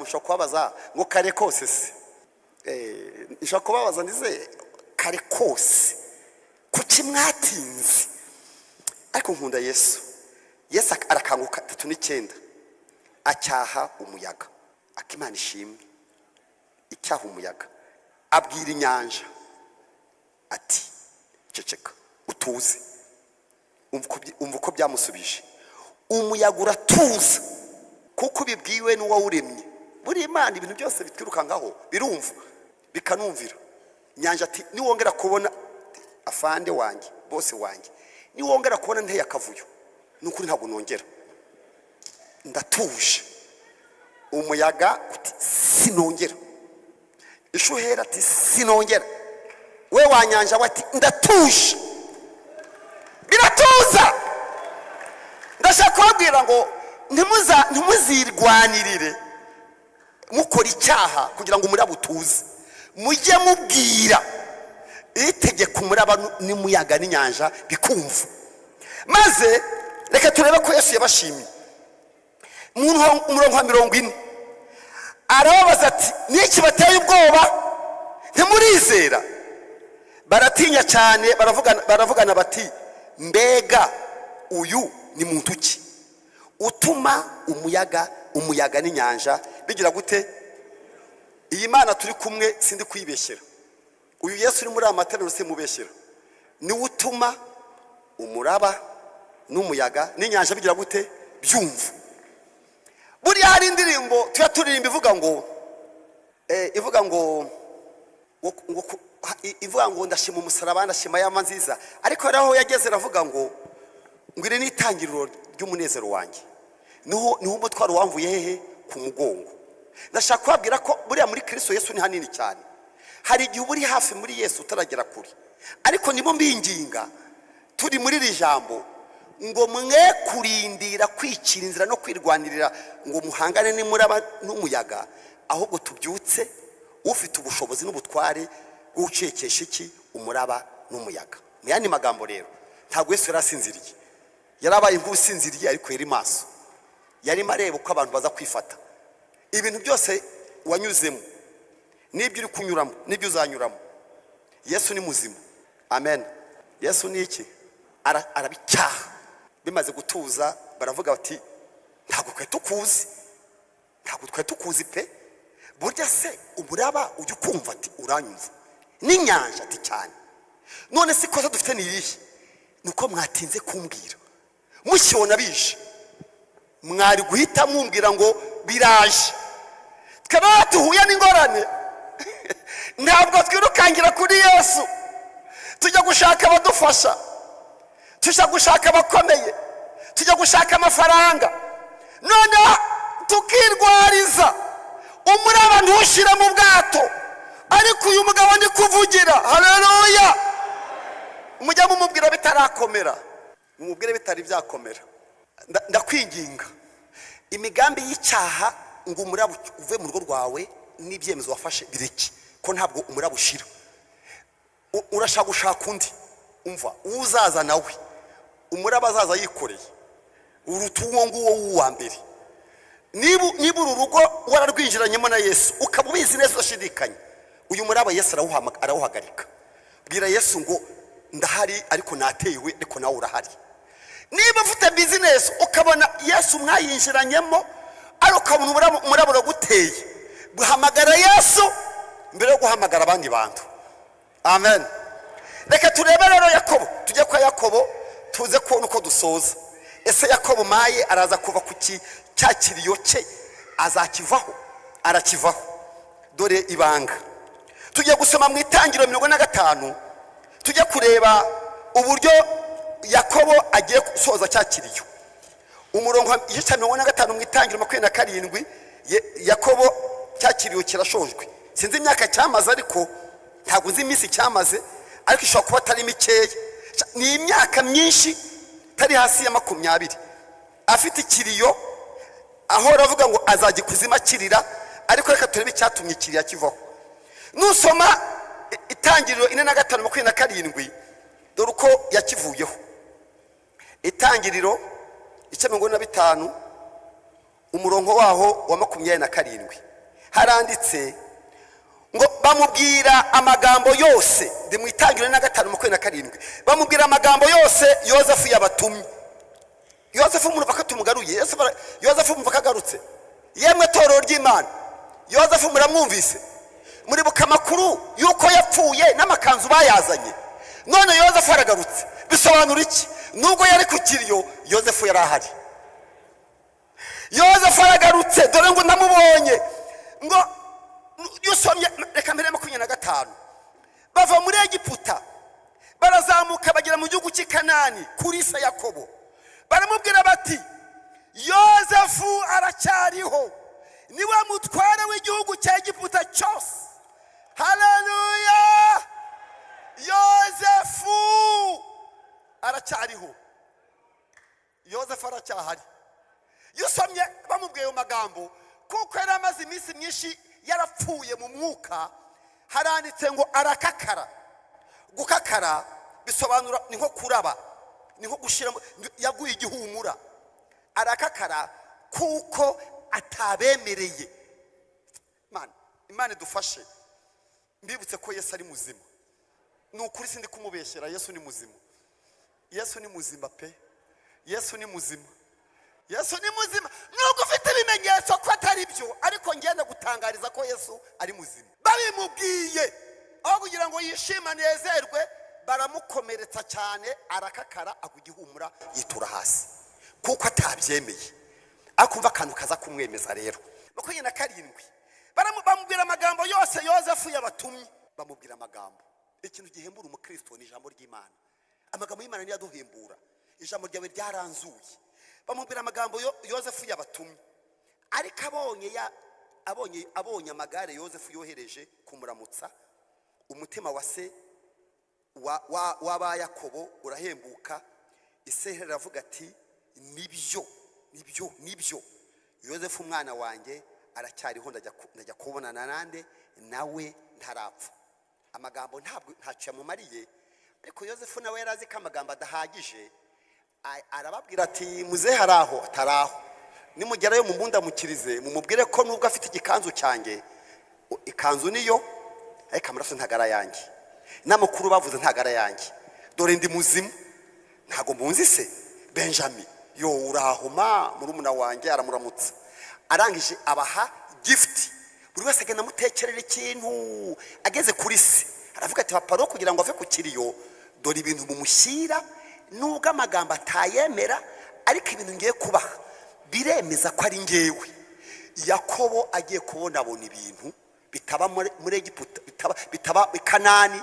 Speaker 1: nshaka kubabaza ngo kare kose se. Nshaka kubabaza ndize kare kose kuki mwatinze? Ariko nkunda Yesu. Yesu arakanguka 3:9 acyaha umuyaga. Akimana ishimwe, icyaha umuyaga. Abwira inyanja ati ceceka utuze. Umva uko byamusubije. Umuyaga uratuza kuko bibwiwe n'uwawuremye. Buri Imana ibintu byose bitwirukangaho birumva bikanumvira. Inyanja ati niwongera kubona afande wanjye, bose wanjye, niwongera kubona nteye akavuyo, nukuri ntabwo nongera, ndatuje. Umuyaga uti sinongera. Ishuhera ati sinongera. We wanyanja wati ndatuje, biratuza. Ndashaka kubabwira ngo ntimuzirwanirire mukora icyaha kugira ngo umuraba utuze. Mujye mubwira itegeka umuraba n'umuyaga n'inyanja bikumva. Maze reka turebe ko Yesu yabashimye. Umurongo wa 40 arababaza ati niki bateye ubwoba, ntimurizera? Baratinya cyane, baravugana bati mbega uyu ni muntu ki utuma umuyaga n'inyanja bigira gute? Iyi Mana turi kumwe sindi kwibeshyera, uyu Yesu uri muri amateraniro se mubeshyera, ni utuma umuraba n'umuyaga n'inyanja bigira gute? Byumva. Buri hari indirimbo tuyaturirimba ivuga ngo ndashima umusaraba, ndashima yama nziza, ariko raho yageze ravuga ngo ngwire n'itangiriro ry'umunezero wanjye, niho umutwaro wamvuye hehe? Ku mugongo. Ndashaka kubabwira ko buriya muri Kristo Yesu ni hanini cyane. Hari igihe uri hafi muri Yesu utaragera kuri, ariko nibo mbinginga turi muri iri jambo ngo mwe kurindira kwicira inzira no kwirwanirira ngo muhangane n'umuraba n'umuyaga, ahubwo tubyutse ufite ubushobozi n'ubutware bw'ucekesha iki? Umuraba n'umuyaga. Mu yandi magambo rero, ntabwo Yesu yarasinziriye, yarabaye nk'usinziriye, ariko yari maso, yari mareba uko abantu baza kwifata. Ibintu byose wanyuzemo, n'ibyo uri kunyuramo, n'ibyo uzanyuramo, Yesu ni muzima. Amen. Yesu ni iki? Arabicyaha. Bimaze gutuza baravuga bati ntabwo twari tukuzi pe. Burya se umuraba ujya ukumva ati uranyumva, n'inyanja ati cyane. None se ikosa dufite ni irihe? Nuko mwatinze kumbwira, mukibona bije mwari guhita mumbwira ngo biraje. Twaba tuhuye n'ingorane ntabwo twirukangira kuri Yesu tujya gushaka abadufasha, tujya gushaka abakomeye, tujya gushaka amafaranga, none tukirwariza umuraba ntushira mu bwato. Ariko uyu mugabo ndi kuvugira, haleluya, umujya mumubwira bitarakomera, mumubwire bitari byakomera. Ndakwinginga imigambi y'icyaha ngo umuraba uve mu rugo rwawe n'ibyemezo wafashe bireke, ko ntabwo umuraba ushira. Urashaka gushaka undi, umva uzaza nawe umuraba azaza yikoreye urutuwo nguwo w'uwa mbere. Niba uru rugo wararwinjiranyemo na Yesu ukaba ubizi neza udashidikanya, uyu muraba Yesu arawuhagarika. Bwira Yesu ngo ndahari ariko natewe, ariko nawe urahari. Niba ufite business ukabona Yesu mwayinjiranyemo ari ukabona umuraba uraguteye, guhamagara Yesu mbere yo guhamagara abandi bantu. Amen. Reka turebe rero Yakobo, tujye kwa Yakobo tuze kubona uko dusoza. Ese Yakobo maye araza kuva ku cyakiriyo cye, azakivaho? Arakivaho. Dore ibanga tujye gusoma mu itangiriro 45, tujye kureba uburyo Yakobo agiye gusoza cyakiriyo. Umurongo igice 45 mu itangiriro 27, Yakobo cyakiriyo kirashojwe. Sinzi imyaka cyamaze, ariko ntabwo nzi iminsi cyamaze, ariko ishobora kuba atari mikeya. Ni imyaka myinshi, tari hasi ya 20. Afite ikiriyo, aho ravuga ngo azagikuzima kirira, ariko reka turebe icyatumye ikiriya kivaho. Nusoma itangiriro 45:27, dore uko yakivuyeho. Itangiriro 15 umurongo waho wa 27 haranditse ngo bamubwira amagambo yose. Ndi mu itangiriro 45:27, bamubwira amagambo yose Yosefu yabatumye. Yosefu murumva ko tumugaruye, Yosefu mumva kagarutse. Yemwe torero ry'Imana, Yosefu muramwumvise? Muribuka amakuru yuko yapfuye n'amakanzu bayazanye. None Yosefu aragarutse, bisobanura iki? Nubwo yari ku kiriyo, Yosefu yari ahari. Yosefu aragarutse, dore ngo ndamubonye. Ngo yusomye reka mbere 25, bava muri Egiputa barazamuka bagera mu gihugu cy'i Kanani kuri se Yakobo. Baramubwira bati Yosefu aracyariho, niwe mutware w'igihugu cya Egiputa cyose. Haleluya! Yosefu aracyariho, Yosefu aracyahari. Yusomye bamubwiye ayo magambo kuko yari amaze iminsi myinshi yarapfuye mu mwuka. Haranditse ngo arakakara. Gukakara bisobanura ni nko kuraba, ni nko gushira yaguye igihumura arakakara kuko atabemereye. Imana idufashe mbibutse ko Yesu ari muzima. Ni ukuri sindi kumubeshyera, Yesu ni muzima. Yesu ni muzima pe. Yesu ni muzima. Yesu ni muzima. Nubwo ufite ibimenyetso ko atari byo, ariko ngenda gutangariza ko Yesu ari muzima. Babimubwiye aho kugira ngo yishimane nezerwe, baramukomeretsa cyane arakakara akugihumura yitura hasi kuko atabyemeye. Akumva akantu kaza kumwemeza rero. 27 bamubwira amagambo yose Yosefu yabatumye. Bamubwira amagambo. Ikintu gihembura umukristo ni ijambo ry'Imana. Amagambo y'Imana ni yaduhembura. Ijambo ryawe ryaranzuye. Bamubwira amagambo Yosefu yabatumye. Ariko abonye amagare Yosefu yohereje kumuramutsa, umutima wa se wa Yakobo urahembuka. Ise aravuga ati nibyo Yosefu umwana wanjye aracyariho, ndajya kubonana nande nawe ntarapfa. Amagambo ntabwo ntacyo yamumariye, ariko Yosefu nawe yarazi ko amagambo adahagije. Arababwira ati muze haraho ataraho, nimugerayo mumunda mukirize mumubwire ko nubwo afite igikanzu cyanjye, ikanzu niyo ariko amaraso ntagara yanjye, n'amakuru bavuze ntagara yanjye, dore ndi muzima. Ntago munzi se Benjamin yo urahoma murumuna wanjye aramuramutsa. Arangije abaha gift, buri wese agenda mutekerera ikintu. Ageze kuri se aravuga ati papa kugira ngo ave ku kiriyo, dore ibintu mumushyira nubwo amagambo atayemera, ariko ibintu ngiye kubaha biremeza ko ari ngewe. Yakobo agiye kubona ibintu bitaba muri Egiputa, bitaba Kanani,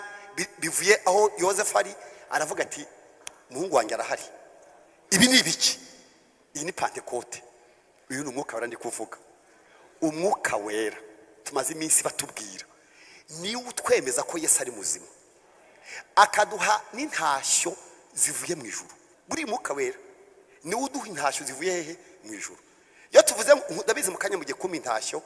Speaker 1: bivuye aho Yosefu ari. Aravuga ati muhungu wanjye arahari. Ibi ni ibiki? Iyi ni Pentekote. Uyu ni umwuka wera ndi kuvuga. Umwuka wera tumaze iminsi batubwira ni utwemeza ko Yesu ari muzima, akaduha n'intashyo zivuye mu ijuru. Buri mwuka wera ni uduha intashyo zivuye hehe mu ijuru. Iyo tuvuze ndabizi mu kanya mugiye kumpa intashyo,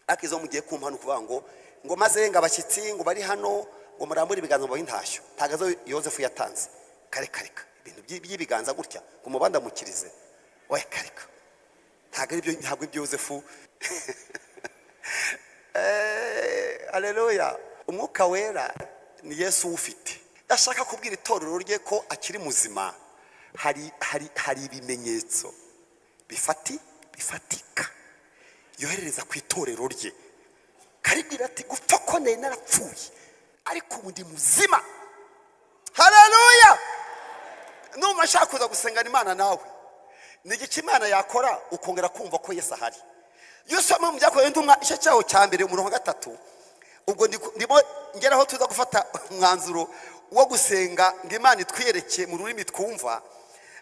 Speaker 1: akizo mugiye kumpa no kuvuga ngo maze ngabashyitsi ngo bari hano ngo murambure ibiganza mu intashyo. Tagazo Yosefu yatanze kareka ibintu by'ibiganza gutya ngo mubanda mukirize. Oya kareka ntabwo ibyo Yosefu. Haleluya. Umwuka wera ni Yesu ufite. Ndashaka kubwira itorero rye ko akiri muzima. Hari ibimenyetso bifatika yohereza ku itorero rye. Karibwira ati gupfa ko narapfuye ariko ubu ndi muzima. Haleluya. Numashaka kuza gusengana Imana nawe, ni iki Imana yakora ukongera kumva ko Yesu ahari. Yusoma mu byakorewe intumwa igice cyaho cya mbere umurongo wa 3. Ubwo ndimo ngeraho tuza gufata umwanzuro wo gusenga ngo Imana itwiyereke mu rurimi twumva,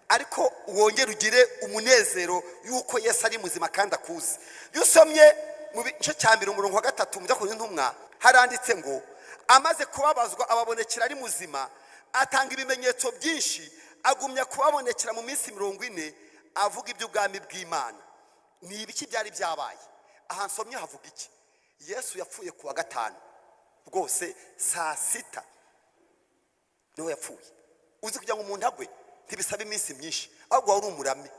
Speaker 1: ariko wongere ugire umunezero yuko Yesu ari muzima kandi akuzi. Yusomye mu gice cya mbere umurongo wa 3 mu byakorewe intumwa haranditse ngo amaze kubabazwa ababonekera ari muzima, atanga ibimenyetso byinshi, agumya kubabonekera mu minsi 40 avuga iby'ubwami bw'Imana. Ni ibiki byari byabaye? Aha nsomye havuga iki? Yesu yapfuye kuwa 5 rwose saa 6 niho yapfuye. Uzi kugira ngo umuntu agwe ntibisaba iminsi myinshi, ahubwo wari umurame.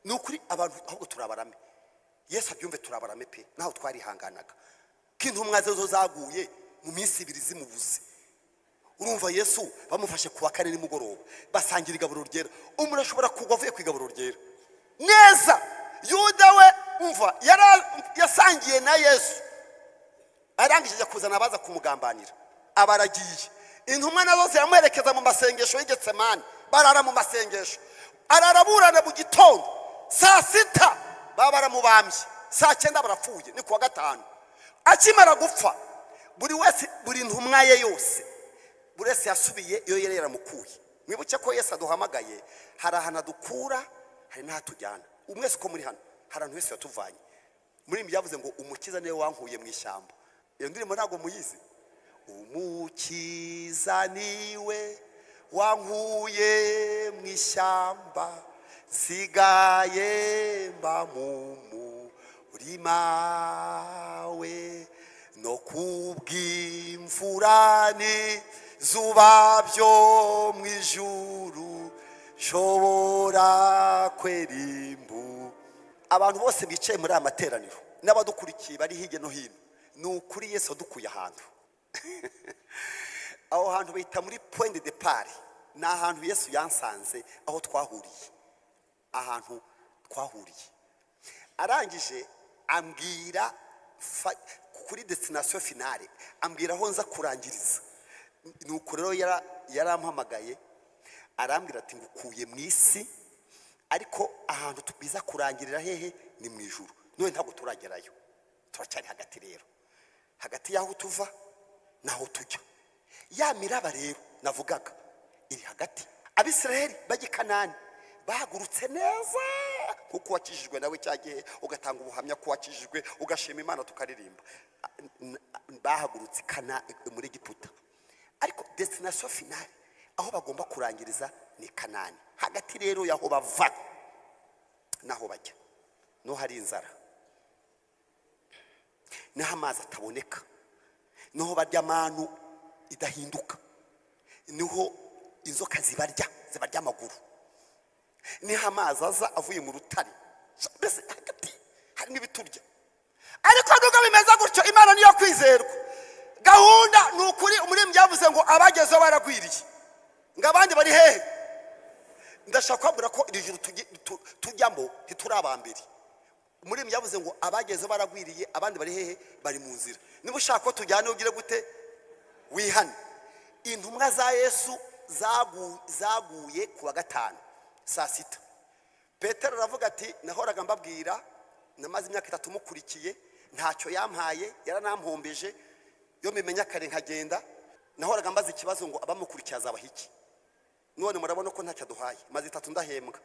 Speaker 1: Ni ukuri abantu ahubwo turabarame. Yesu abyumve turabarame pe, naho twarihanganaga k'intumwa zo zaguye mu minsi 2 zimubuze. Urumva Yesu bamufashe kuwa 4 nimugoroba basangira igaburo ryera. Umuntu ashobora kugwa avuye ku igaburo ryera neza. Yuda we umva yasangiye na Yesu, arangije kuzana abaza kumugambanira, abaragiye. Intumwa nazo ziramuherekeza mu masengesho y'Getsemani, barara mu masengesho. Araraburana mu gitondo saa 6 baba baramubambye, saa 9 barapfuye. Ni kuwa 5 akimara gupfa, buri ntumwa ye yose buri wese yasubiye iyo yari yaramukuye. Mwibuke ko Yesu aduhamagaye, hari ahana dukura, hari n'ahatujyana. Umwese ko muri hano hari ahantu Yesu yatuvanye. Muri ibi byavuze ngo umukiza niwe wankuye mu ishyamba. Iyo ndirimbo ntago muyizi. Umukiza niwe wankuye mu ishyamba, sigaye mba mu murima we, no kubw'imvura n'izuba byo mu ijuru shobora kwerimbu. Abantu bose bicaye muri aya materaniro n'abadukurikiye bari hirya no hino, ni ukuri Yesu adukuye ahantu aho hantu bita muri point de départ. Ni ahantu Yesu yansanze, aho twahuriye, ahantu twahuriye. Arangije ambwira kuri destination finale, ambwira aho nza kurangiriza. Nuko rero yarampamagaye arambwira ati ngukuye mu isi, ariko ahantu tubiza kurangirira hehe ni mu ijuru. None ntabwo turagerayo, turacyari hagati rero, hagati y'aho tuva naho tujya. Ya miraba rero navugaga iri hagati. Abisiraheli bajya i Kanani bahagurutse neza, kuko wakijijwe nawe cyagiye ugatanga ubuhamya ko wakijijwe, ugashima Imana tukaririmba. Bahagurutse muri Egiputa, ariko destination finale aho bagomba kurangiriza ni Kanani. Hagati rero yaho bava naho bajya no hari inzara, naho amazi ataboneka, naho barya manu idahinduka, niho inzoka zibarya amaguru, niho amazi aza avuye mu rutare. Mbese hagati hari n'ibiturya. Ariko nubwo bimeze gutyo, Imana niyo kwizerwa. Gahunda ni ukuri. Umuririmbyi yavuze ngo abagezeho baragwiriye, ngo abandi bari hehe. Ndashaka kwambura ko iri juru tujyamo ntiturabambere. Umuririmbyi yavuze ngo abagezeho baragwiriye, abandi bari hehe, bari mu nzira. Niba ushaka ko tujyane ugire gute, wihane. Intumwa za Yesu zaguye ku wa gatanu saa sita. Petero aravuga ati nahoraga mbabwira, namaze imyaka 3 mukurikiye, ntacyo yampaye, yaranampombeje, yo mimenya kare nkagenda. Nahoraga mbaza ikibazo ngo abamukurikiye azabaha iki. None murabona ko ntacyo duhaye, maze 3 ndahembwa.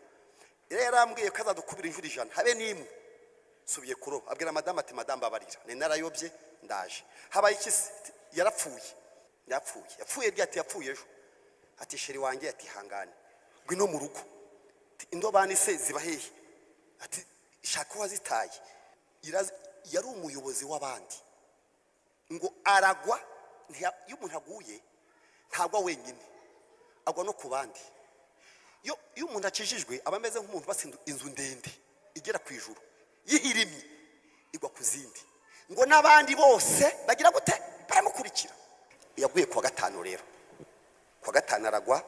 Speaker 1: Yari yarambwiye ko azadukubira injuru 100 habe n'imwe. Subiye kuroba, abwira madame ati madame babarira, ne narayobye ndaje. Habaye iki? Yarapfuye. Yapfuye byati yapfuye ejo. Ati sheri wanjye ati hangane, ngwino mu rugo. Indobani se ziba hehe? Ati shaka wazitaye. Yari umuyobozi w'abandi, ngo aragwa. Iyo umuntu aguye ntagwa wenyine, agwa no ku bandi. Iyo umuntu akijijwe aba ameze nk'umuntu basinda inzu ndende igera ku ijuru, yihirimye igwa ku zindi, ngo n'abandi bose bagira gute, baramukurikira. Yaguye ku wa gatanu rero. Ku wa gatanu aragwa,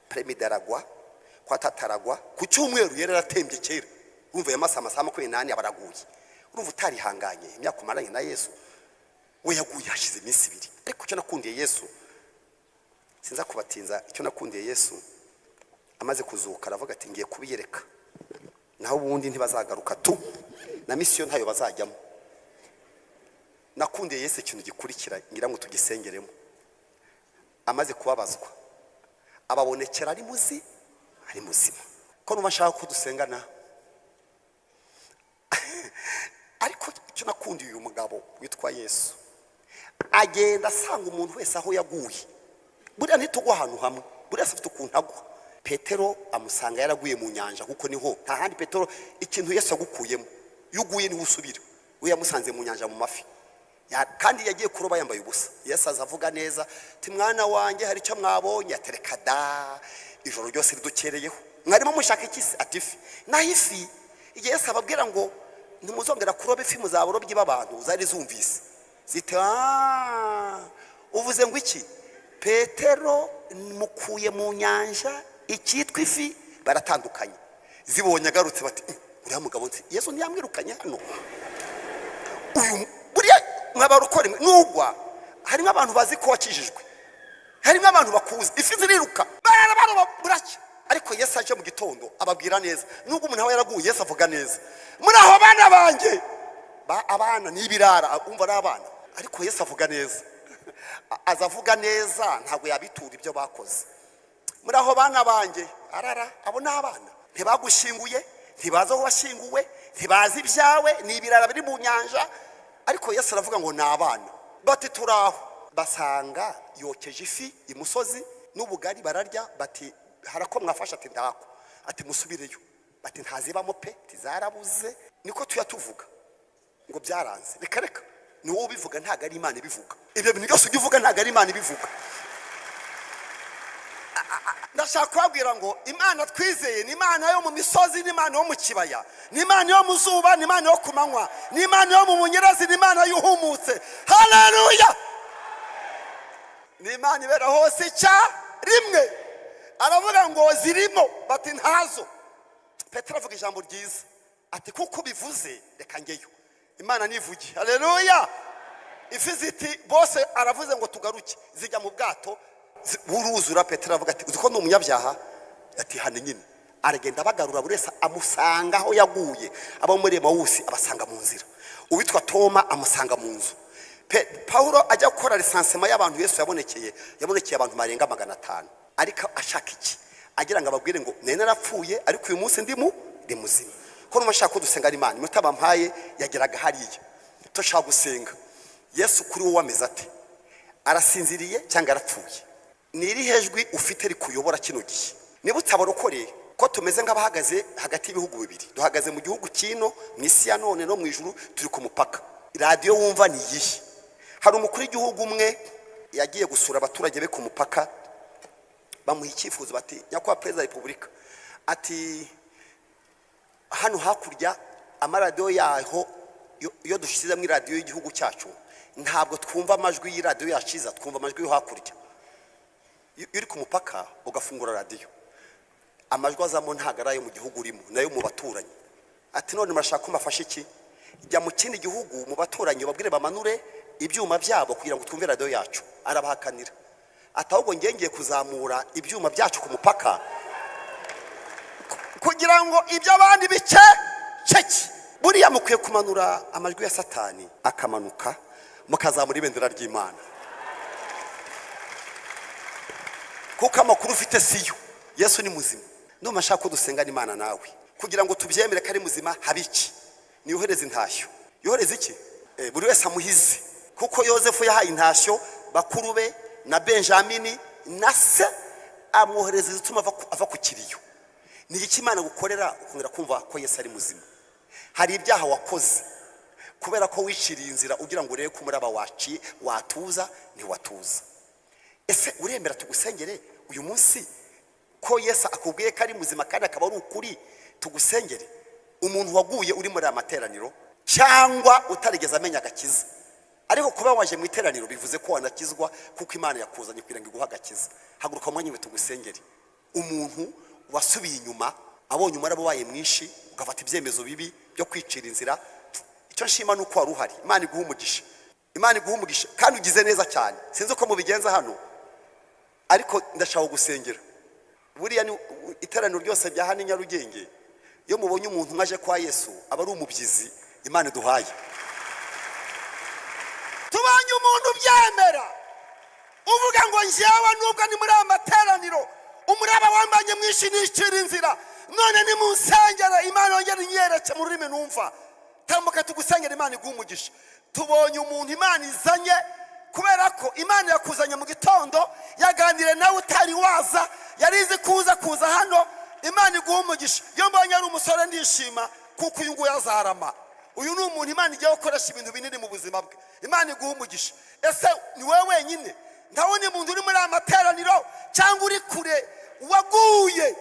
Speaker 1: premide aragwa, kwa tataragwa, ku cyumweru yari aratembye kera. Urumva yamasama 28 abaraguye. Urumva utari hanganye imyaka umaranye na Yesu, we yaguye hashize iminsi 2. Ariko cyo nakundiye Yesu, sinza kubatinza, icyo nakundiye Yesu amaze kuzuka aravuga ati ngiye kubiyereka, naho ubundi ntibazagaruka tu, na mission ntayo bazajyamo. Nakundiye Yesu ikintu gikurikira, ngira ngo tugisengeremo. Amaze kubabazwa ababonekera ari muzima. Ko numashaka ko dusengana. Ariko icyo nakundiye uyu mugabo witwa Yesu, agenda asanga umuntu wese aho yaguye. Buriya ntitugwa ahantu hamwe, buriya afite ukuntu agwa. Petero amusanga yaraguye mu nyanja, kuko niho nta handi Petero ikintu Yesu agukuyemo. Yuguye ni usubira, we yamusanze mu nyanja mu mafi. Kandi yagiye kuroba yambaye ubusa. Yesu azavuga neza ati mwana wanjye hari icyo mwabonye. Atwereka da, ijoro ryose ridukereyeho, mwarimo mushaka iki se? Ati ifi. Na ifi Yesu ababwira ngo ntimuzongera kuroba ifi, muzabarobyi b'abantu. Zari zumvise zite uvuze ngo iki? Petero mukuye mu nyanja, icyitwa ifi baratandukanye. Zibonye agarutse bati uriya mugabo nzi Yesu ntiyamwirukanye hano. Uyu buriya mwabarukore nugwa, harimo abantu bazi ko wakijijwe, harimo abantu bakuzi. Ifi ziriruka barabaroba buracya. Ariko Yesu aje mu gitondo ababwira neza. Nubwo umuntu aho yaraguye Yesu avuga neza. Muri aho bana banjye, abana n'ibirara, umva ari abana, ariko Yesu avuga neza. Azavuga neza, ntabwo yabitura ibyo bakoze. Muri aho bana banjye, arara abo n'abana ntibagushinguye, ntibaza aho washinguwe, ntibazi ibyawe, n'ibirara biri mu nyanja. Ariko Yesu aravuga ngo n'abana bati turaho. Basanga yokeje ifi imusozi n'ubugari bararya. Bati harako mwafasha? Ati ndako. Ati musubireyo. Bati ntazibamo pe, tizarabuze. Niko tuyatuvuga ngo byaranze. Reka ni wowe ubivuga, ntago ari Imana ibivuga. Ibyo bintu byose ugivuga ntago ari Imana ibivuga. ndashaka kubabwira ngo imana twizeye ni imana yo mu misozi, ni imana yo mu kibaya, ni imana yo mu zuba, ni imana yo ku manywa, ni imana yo mu munyerazi, ni imana y'uhumutse. Haleluya! Ni imana ibera hose icyarimwe. Aravuga ngo zirimo, bati ntazo. Petero avuga ijambo ryiza ati kuko bivuze reka ngeyo. Imana nivugi. Haleluya! Ifiziti bose aravuze ngo tugaruke, zijya mu bwato buruzura. Petero avuga ati uziko ni umunyabyaha, ati hane nyine. Aragenda bagarura buri wese amusanga aho yaguye. Abo muri Mawusi abasanga mu nzira, uwitwa Toma amusanga mu nzu. Paulo ajya gukora lisansema y'abantu Yesu yabonekeye abantu marenga 500. Ariko ashaka iki? Agira ngo ababwire ngo nene narapfuye ariko uyu munsi ndi muzima. Ko numashaka ko dusenga Imana mutabampaye yageraga hariya tushaka gusenga. Yesu kuri wowe ameze ate? Arasinziriye cyangwa arapfuye? Niri hejwi ufite rikuyobora kino gihe. Niba utabarokoreye ko tumeze nk'abahagaze hagati y'ibihugu bibiri, duhagaze mu gihugu kino mw'isi ya none no mu ijuru, turi ku mupaka. Radio wumva ni yihe? Hari umukuru w'igihugu umwe yagiye gusura abaturage be ku mupaka, bamuha icyifuzo bati nyakubahwa perezida wa repubulika, ati hano hakurya amaradiyo yaho iyo dushize mu radio y'igihugu cyacu ntabwo twumva amajwi y'iradiyo yaciza, twumva amajwi yo hakurya. Iri ku mupaka ugafungura radio, amajwi azamo ntago ari ayo mu gihugu urimo, nayo mu baturanyi. Ati none murashaka ko mbafashe iki? Jya mu kindi gihugu mu baturanyi babwire bamanure ibyuma byabo kugira ngo twumve radio yacu. Arabahakanira. Atahubwo ngiye kuzamura ibyuma byacu ku mupaka kugira ngo ibyo abandi bice ceki. Buriya mukwiye kumanura amajwi ya Satani akamanuka, mukazamura ibendera ry'Imana. Kuko amakuru ufite siyo. Yesu ni muzima. Ndumva nshaka ko dusenga Imana nawe kugira ngo tubyemere ko ari muzima. Habiki ni yohereza intashyo. Yohereza iki? Buri wese amuhize. Kuko Yosefu yahaye intashyo bakuru be na Benjamini na se, amwohereza zituma ava ku kiriyo. Ni iki Imana gukorera ukongera kumva ko Yesu ari muzima? Hari ibyaha wakoze kubera ko wiciriye inzira ugira ngo urebe ko muraba waciye watuza, ni watuza. Ese uremera tugusengere uyu munsi ko Yesu akubwiye ko ari muzima kandi akaba ari ukuri? Tugusengere umuntu waguye uri muri amateraniro cyangwa utarigeze amenya agakiza, ariko kuba waje mu iteraniro bivuze ko wanakizwa kuko Imana yakuzanye kugira ngo iguha agakiza. Haguruka mwanya we tugusengere. Umuntu wasubiye inyuma abonye umara babaye mwinshi ugafata ibyemezo bibi byo kwicira inzira, icyo nshima nuko wari uhari. Imana iguha umugisha, Imana iguha umugisha kandi ugize neza cyane. Sinzi uko mubigenza hano ariko ndashaka gusengera. Buriya ni iteraniro ryose bya hano Nyarugenge, iyo mubonye umuntu mwaje kwa Yesu aba ari umubyizi Imana duhaye. Tubanye umuntu byemera uvuga ngo njyewe nubwo ni muri amateraniro umuraba wambanye mwinshi nicira inzira, none ni munsengera Imana yongera inyereke mu rurimi numva. Tambuka tugusengera Imana iguha umugisha. Tubonye umuntu Imana izanye kubera ko Imana yakuzanye mu gitondo, yaganire nawe utari waza, yarizi kuza hano. Imana iguha umugisha. Iyo mbonye ari umusore ndishima kuko uyu nguyu azarama. Uyu ni umuntu Imana igiye gukoresha ibintu binini mu buzima bwe. Imana iguha umugisha. Ese ni wowe wenyine? Ndabona umuntu uri muri amateraniro cyangwa uri kure waguye.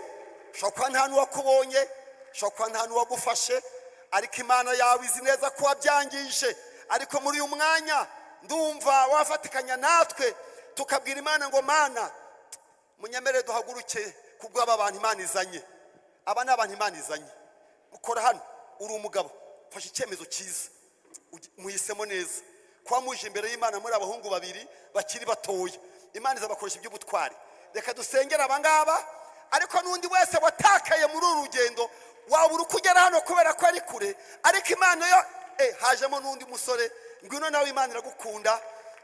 Speaker 1: Shokwa nta n'uwakubonye, shokwa nta n'uwagufashe, ariko Imana yawe izi neza ko wabyangije. Ariko muri uyu mwanya ndumva wafatikanya natwe tukabwira Imana ngo Mana munyemere duhaguruke kubwo aba bantu Imana izanye. Aba ni abantu Imana izanye. Ukora hano uri umugabo, fasha icyemezo cyiza, muhisemo neza. Kwa muje imbere y'Imana muri abahungu babiri bakiri batoya, Imana izabakoresha iby'ubutwari. Reka dusengera abangaba. Ariko nundi wese watakaye muri uru rugendo wabura kugera hano kubera ko ari kure, ariko Imana yo hajemo nundi musore, ngwino nawe Imana iragukunda,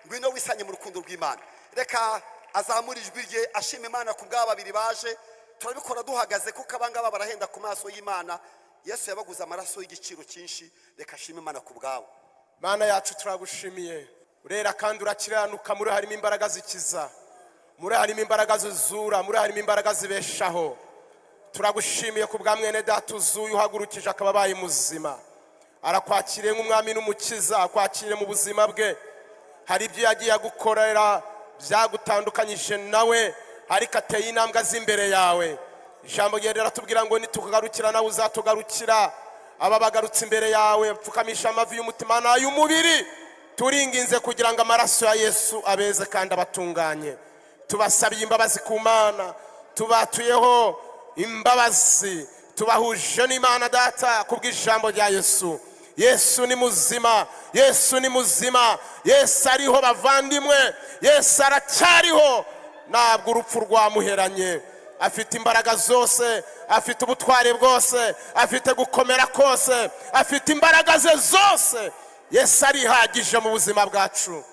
Speaker 1: ngwino wisanye mu rukundo rw'Imana. Reka azamura ijwi rye ashima Imana ku bw'aba babiri baje. Turabikora duhagaze kuko abangaba barahenda ku maso y'Imana. Yesu yabaguze amaraso y'igiciro cyinshi. Reka ashima Imana ku bwawe.
Speaker 3: Mana yacu turagushimiye, urera kandi urakiranuka. Muri harimo imbaraga zikiza, muri harimo imbaraga zuzura, muri harimo imbaraga zibeshaho. Turagushimiye ku bwa mwene data uzuye uhagurukije akaba baye muzima, arakwakiriye nk'umwami n'umukiza, akwakiriye mu buzima bwe. Hari ibyo yagiye gukorera byagutandukanyije nawe, ariko ateye intambwe z'imbere yawe. Ijambo rye riratubwira ngo nitukugarukira nawe uzatugarukira. Aba bagarutse imbere yawe pfukamisha amavi y'umutima n'ay'umubiri, turinginze kugira ngo amaraso ya Yesu abeze kandi abatunganye. Tubasabiye imbabazi ku Mana, tubatuyeho imbabazi, tubahuje n'Imana Data kubw'ijambo rya Yesu. Yesu ni muzima, Yesu ni muzima, Yesu ariho bavandimwe, Yesu aracyariho, ntabwo urupfu rwamuheranye. Afite imbaraga zose, afite ubutware bwose, afite gukomera kose, afite imbaraga ze zose. Yesu arihagije mu buzima bwacu.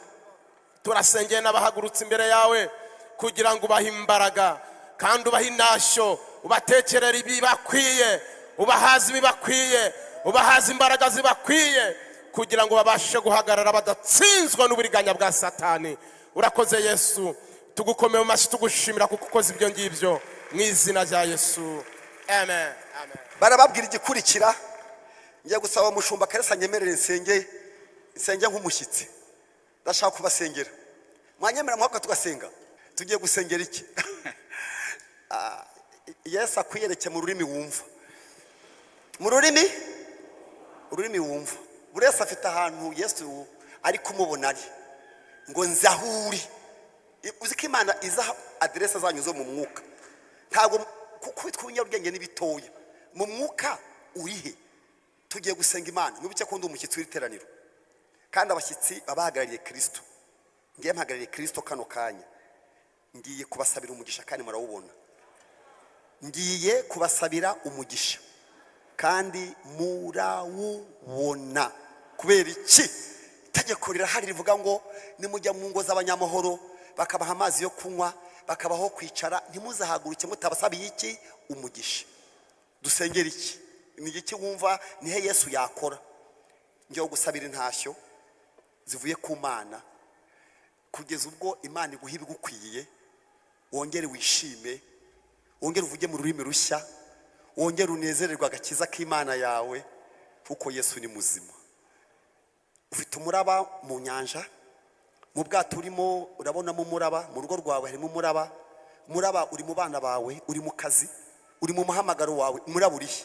Speaker 3: Turasengeye n'abahagurutse imbere yawe kugira ngo ubahe imbaraga kandi ubahe intashyo, ubatekerere ibibakwiye, ubahaze ibibakwiye, ubahaze imbaraga zibakwiye kugira ngo babashe guhagarara badatsinzwa n'uburiganya bwa Satani. Urakoze Yesu, tugukomeye mu mashyi tugushimira kuko ukoze ibyo ngibyo mu izina rya Yesu. Amen. Amen.
Speaker 1: Barababwira igikurikira. Ngiye gusaba umushumba Karesa nyemerere nsenge nk'umushyitsi. Ndashaka kubasengera. Mwanyemera mwaka tugasenga. Tugiye gusengera iki? Yesu akwiyereke mu rurimi wumva. Mu rurimi wumva. Buri wese afite ahantu Yesu ari kumubona ari. Ngo nzahuri. Uzi ko Imana iza aderese zanyu zo mu mwuka. Ntabwo kuko tw'ubunyabwenge n'ibitoya. Mu mwuka urihe? Tugiye gusenga Imana. Mubice ko ndi umushyitsi w'iteraniro. Kandi abashyitsi babahagarariye Kristo. Ngiye mpagarariye Kristo kano kanya. Ngiye kubasabira umugisha kandi murawubona. Ngiye kubasabira umugisha kandi murawubona. Kubera iki? Itegeko rirahari rivuga ngo nimujya mu ngo z'abanyamahoro bakabaha amazi yo kunywa, bakabaho kwicara, ntimuzahaguruke mutabasabiye iki? Umugisha. Dusengera iki? Ni iki wumva nihe Yesu yakora? Ngiye gusabira intashyo zivuye ku Mana kugeza ubwo Imana iguha ibigukwiye. Wongere wishime, wongere uvuge mu rurimi rushya, wongere unezererwa agakiza k'Imana yawe kuko Yesu ni muzima. Ufite umuraba mu nyanja, mu bwato urimo urabonamo umuraba, mu rugo rwawe harimo umuraba, umuraba uri mu bana bawe, uri mu kazi, uri mu muhamagaro wawe, umuraba urihe?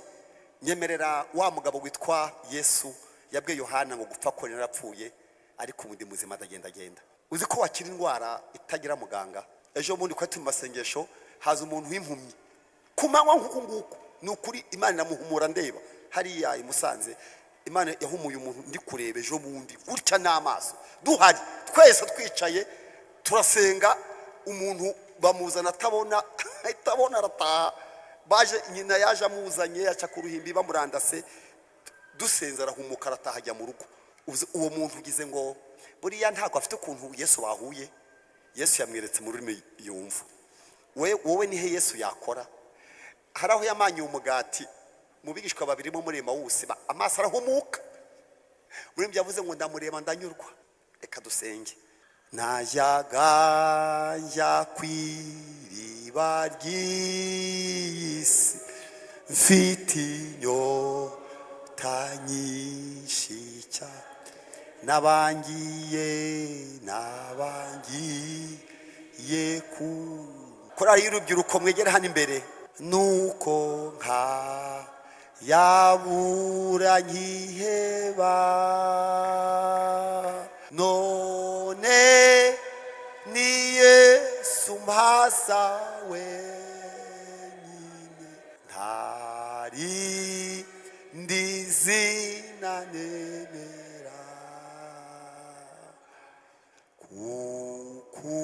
Speaker 1: Nyemerera wa mugabo witwa Yesu yabwiye Yohana ngo gupfa ko narapfuye ariko ubundi muzima agenda. Uzi ko wakira indwara itagira muganga. Ejo bundi kwa turi masengesho haza umuntu w'impumyi kumanywa nguko ni ukuri Imana namuhumura ndeba hariya imusanze. Imana yahumuye umuntu ndi kureba ejo bundi gutya n'amaso duhari twese twicaye turasenga. Umuntu bamuzana atabona arataha, baje nyina yaje amuzanye yaca ku ruhimbi bamurandase, dusenza arahumuka arataha ajya mu rugo. Uwo muntu ugize ngo buriya ntabwo afite ukuntu Yesu bahuye. Yesu yamweretse mu rurimi yumva. Wowe nihe Yesu yakora? Hari aho yamanye umugati mu bigishwa babiri bo muri Mawusi, amaso arahumuka. Muri byavuze ngo ndamureba ndanyurwa. Reka dusenge. Najyaga njya kw'iriba ry'isi mfite inyota nyinshi cyane, nabangiye korali y'urubyiruko mwegere hano imbere. Nuko nka yabura nkiheba, none ni Yesu mpasa wenyine, ntari ndizina nemera, kuko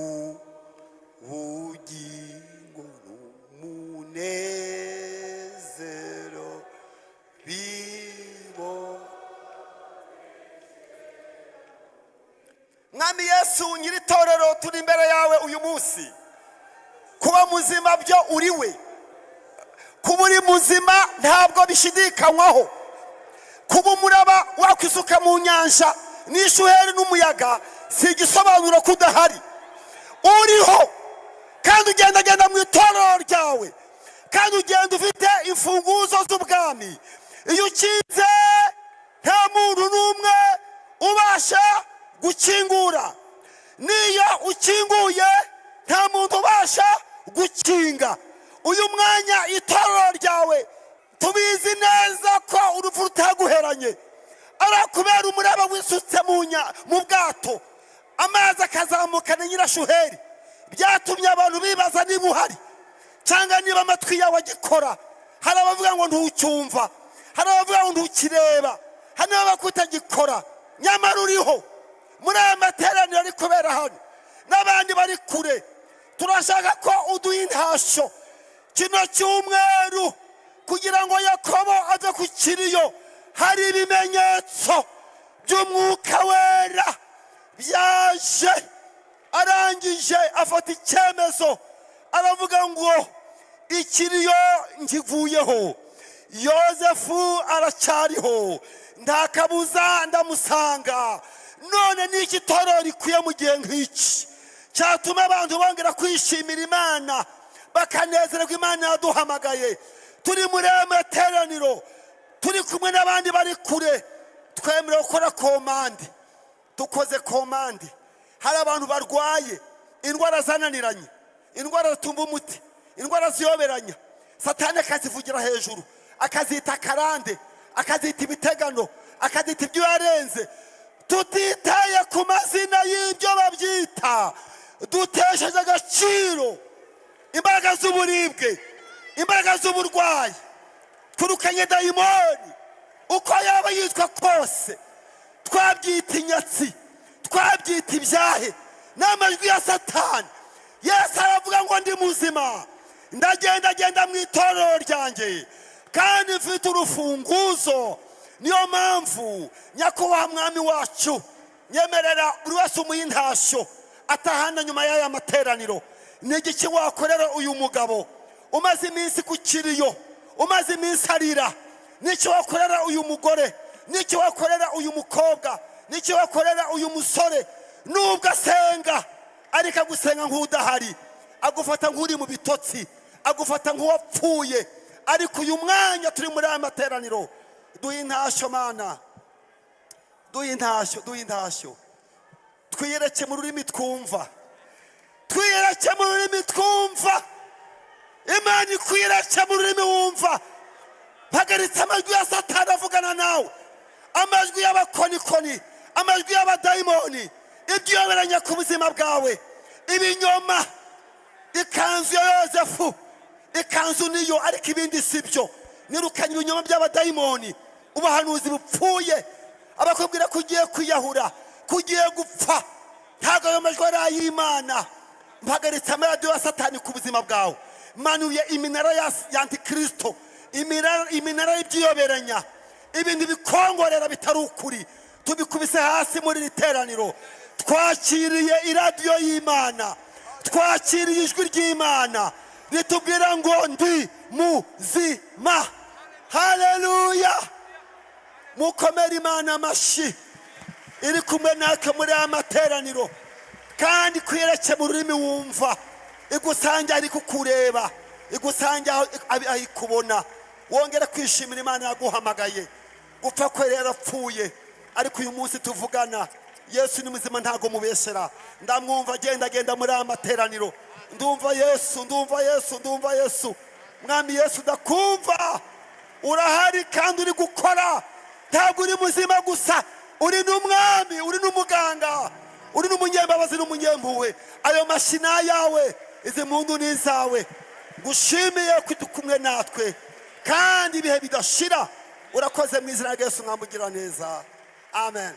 Speaker 1: ubugingo n'umunezero bibo. Mwami Yesu nyiri torero, turi imbere yawe uyu munsi. Kuba muzima byo uriwe, kuba uri muzima ntabwo bishidikanywaho. Kuba umuraba wakwisuka mu nyanja n'ishuheri n'umuyaga si igisobanuro kudahari. Uriho kandi ugenda mu itorero ryawe, kandi ugenda ufite imfunguzo z'ubwami. Iyo ukinze nta muntu n'umwe ubasha gukingura, niyo ukinguye nta muntu ubasha gukinga uyu mwanya itorero ryawe. Tubizi neza ko urupfu rutaguheranye, arakubera umuraba wisutse mu bwato, amazi akazamukana nyirashuheri. Byatumye abantu bibaza niba uhari cyangwa niba amatwi yawe agikora. Hari abavuga ngo ntucyumva, hari abavuga ngo ntukireba, hari n'abavuga ko utagikora, nyamara uriho. Muri aya materaniro ari kubera hano n'abandi bari kure, turashaka ko uduha intashyo kino cyumweru kugira ngo Yakobo ave ku kiriyo. Hari ibimenyetso by'umwuka wera byaje, arangije afata icyemezo aravuga ngo ikiriyo nkivuyeho, Yozefu aracyariho, nta kabuza ndamusanga. None ni iki torero rikwiye mu gihe nk'iki cyatuma abantu bongera kwishimira Imana bakanezererwa Imana yaduhamagaye? Turi muri aya materaniro, turi kumwe n'abandi bari kure, twemerewe gukora komande. Dukoze komande. Hari abantu barwaye indwara zananiranye, indwara zitumva umuti, indwara ziyoberanya. Satani akazivugira hejuru, akazita karande, akazita ibitegano, akazita ibyo yarenze. Tutitaye ku mazina y'ibyo babyita, dutesheje agaciro imbaraga z'uburibwe, imbaraga z'uburwayi. Turukanye dayimoni uko yaba yitwa kose, twabyita inyatsi, twabyita ibyahe n'amajwi ya Satani. Yesu aravuga ngo ndi muzima, ndagenda mu itorero ryanjye kandi mfite urufunguzo. Niyo mpamvu nyakubahwa mwami wacu, nyemerera buri wese umuha intashyo atahana nyuma y'aya materaniro. Ni igiki wakorera uyu mugabo umaze iminsi ku kiriyo, umaze iminsi arira? N'iki wakorera uyu mugore? N'iki wakorera uyu mukobwa? N'iki wakorera uyu musore? Nubwo asenga ariko agusenga nk'udahari, agufata nk'uri mu bitotsi, agufata nk'uwapfuye. Ariko uyu mwanya turi muri aya materaniro, duha intashyo Mana, duha intashyo. Twiyereke mu rurimi twumva, twiyereke mu rurimi twumva. Imana ikwiyereke mu rurimi wumva. Mpagaritse amajwi ya Satani avugana nawe, amajwi y'abakonikoni, amajwi y'abadayimoni, ibyoberanya ku buzima bwawe, ibinyoma. Ikanzu ya Yozefu, ikanzu niyo ariko ibindi sibyo. Nirukanye ibinyoma by'abadayimoni, ubuhanuzi bupfuye, abakubwira ko ugiye kwiyahura, ko ugiye gupfa. Ntabwo ayo majwi ari ay'Imana. Mpagaritse amaradiyo ya Satani ku buzima bwawe, manuye iminara ya Antikristo, iminara y'ibyiyoberanya, ibintu bikongorera bitari ukuri, tubikubise hasi muri iri teraniro. Twakiriye iradiyo y'Imana, twakiriye ijwi ry'Imana ritubwira ngo ndi muzima. Haleluya! Mukomere Imana amashyi iri kumwe natwe muri aya materaniro, kandi kwiyereke mu rurimi wumva. Igusange ari kukureba, igusange ayikubona. Wongere kwishimira Imana yaguhamagaye. Gupfa kwe yarapfuye, ariko uyu munsi tuvugana Yesu ni muzima, ntago mubeshera. Ndamwumva agenda muri aya materaniro. Ndumva Yesu. Mwami Yesu, ndakumva. Urahari kandi uri gukora. Ntabwo uri muzima gusa, uri n'umwami, uri n'umuganga, uri n'umunyembabazi n'umunyempuhwe. Ayo mashina yawe, izi mpundu ni izawe. Gushimiye kumwe natwe kandi ibihe bidashira. Urakoze mu izina rya Yesu, nkamugira neza. Amen.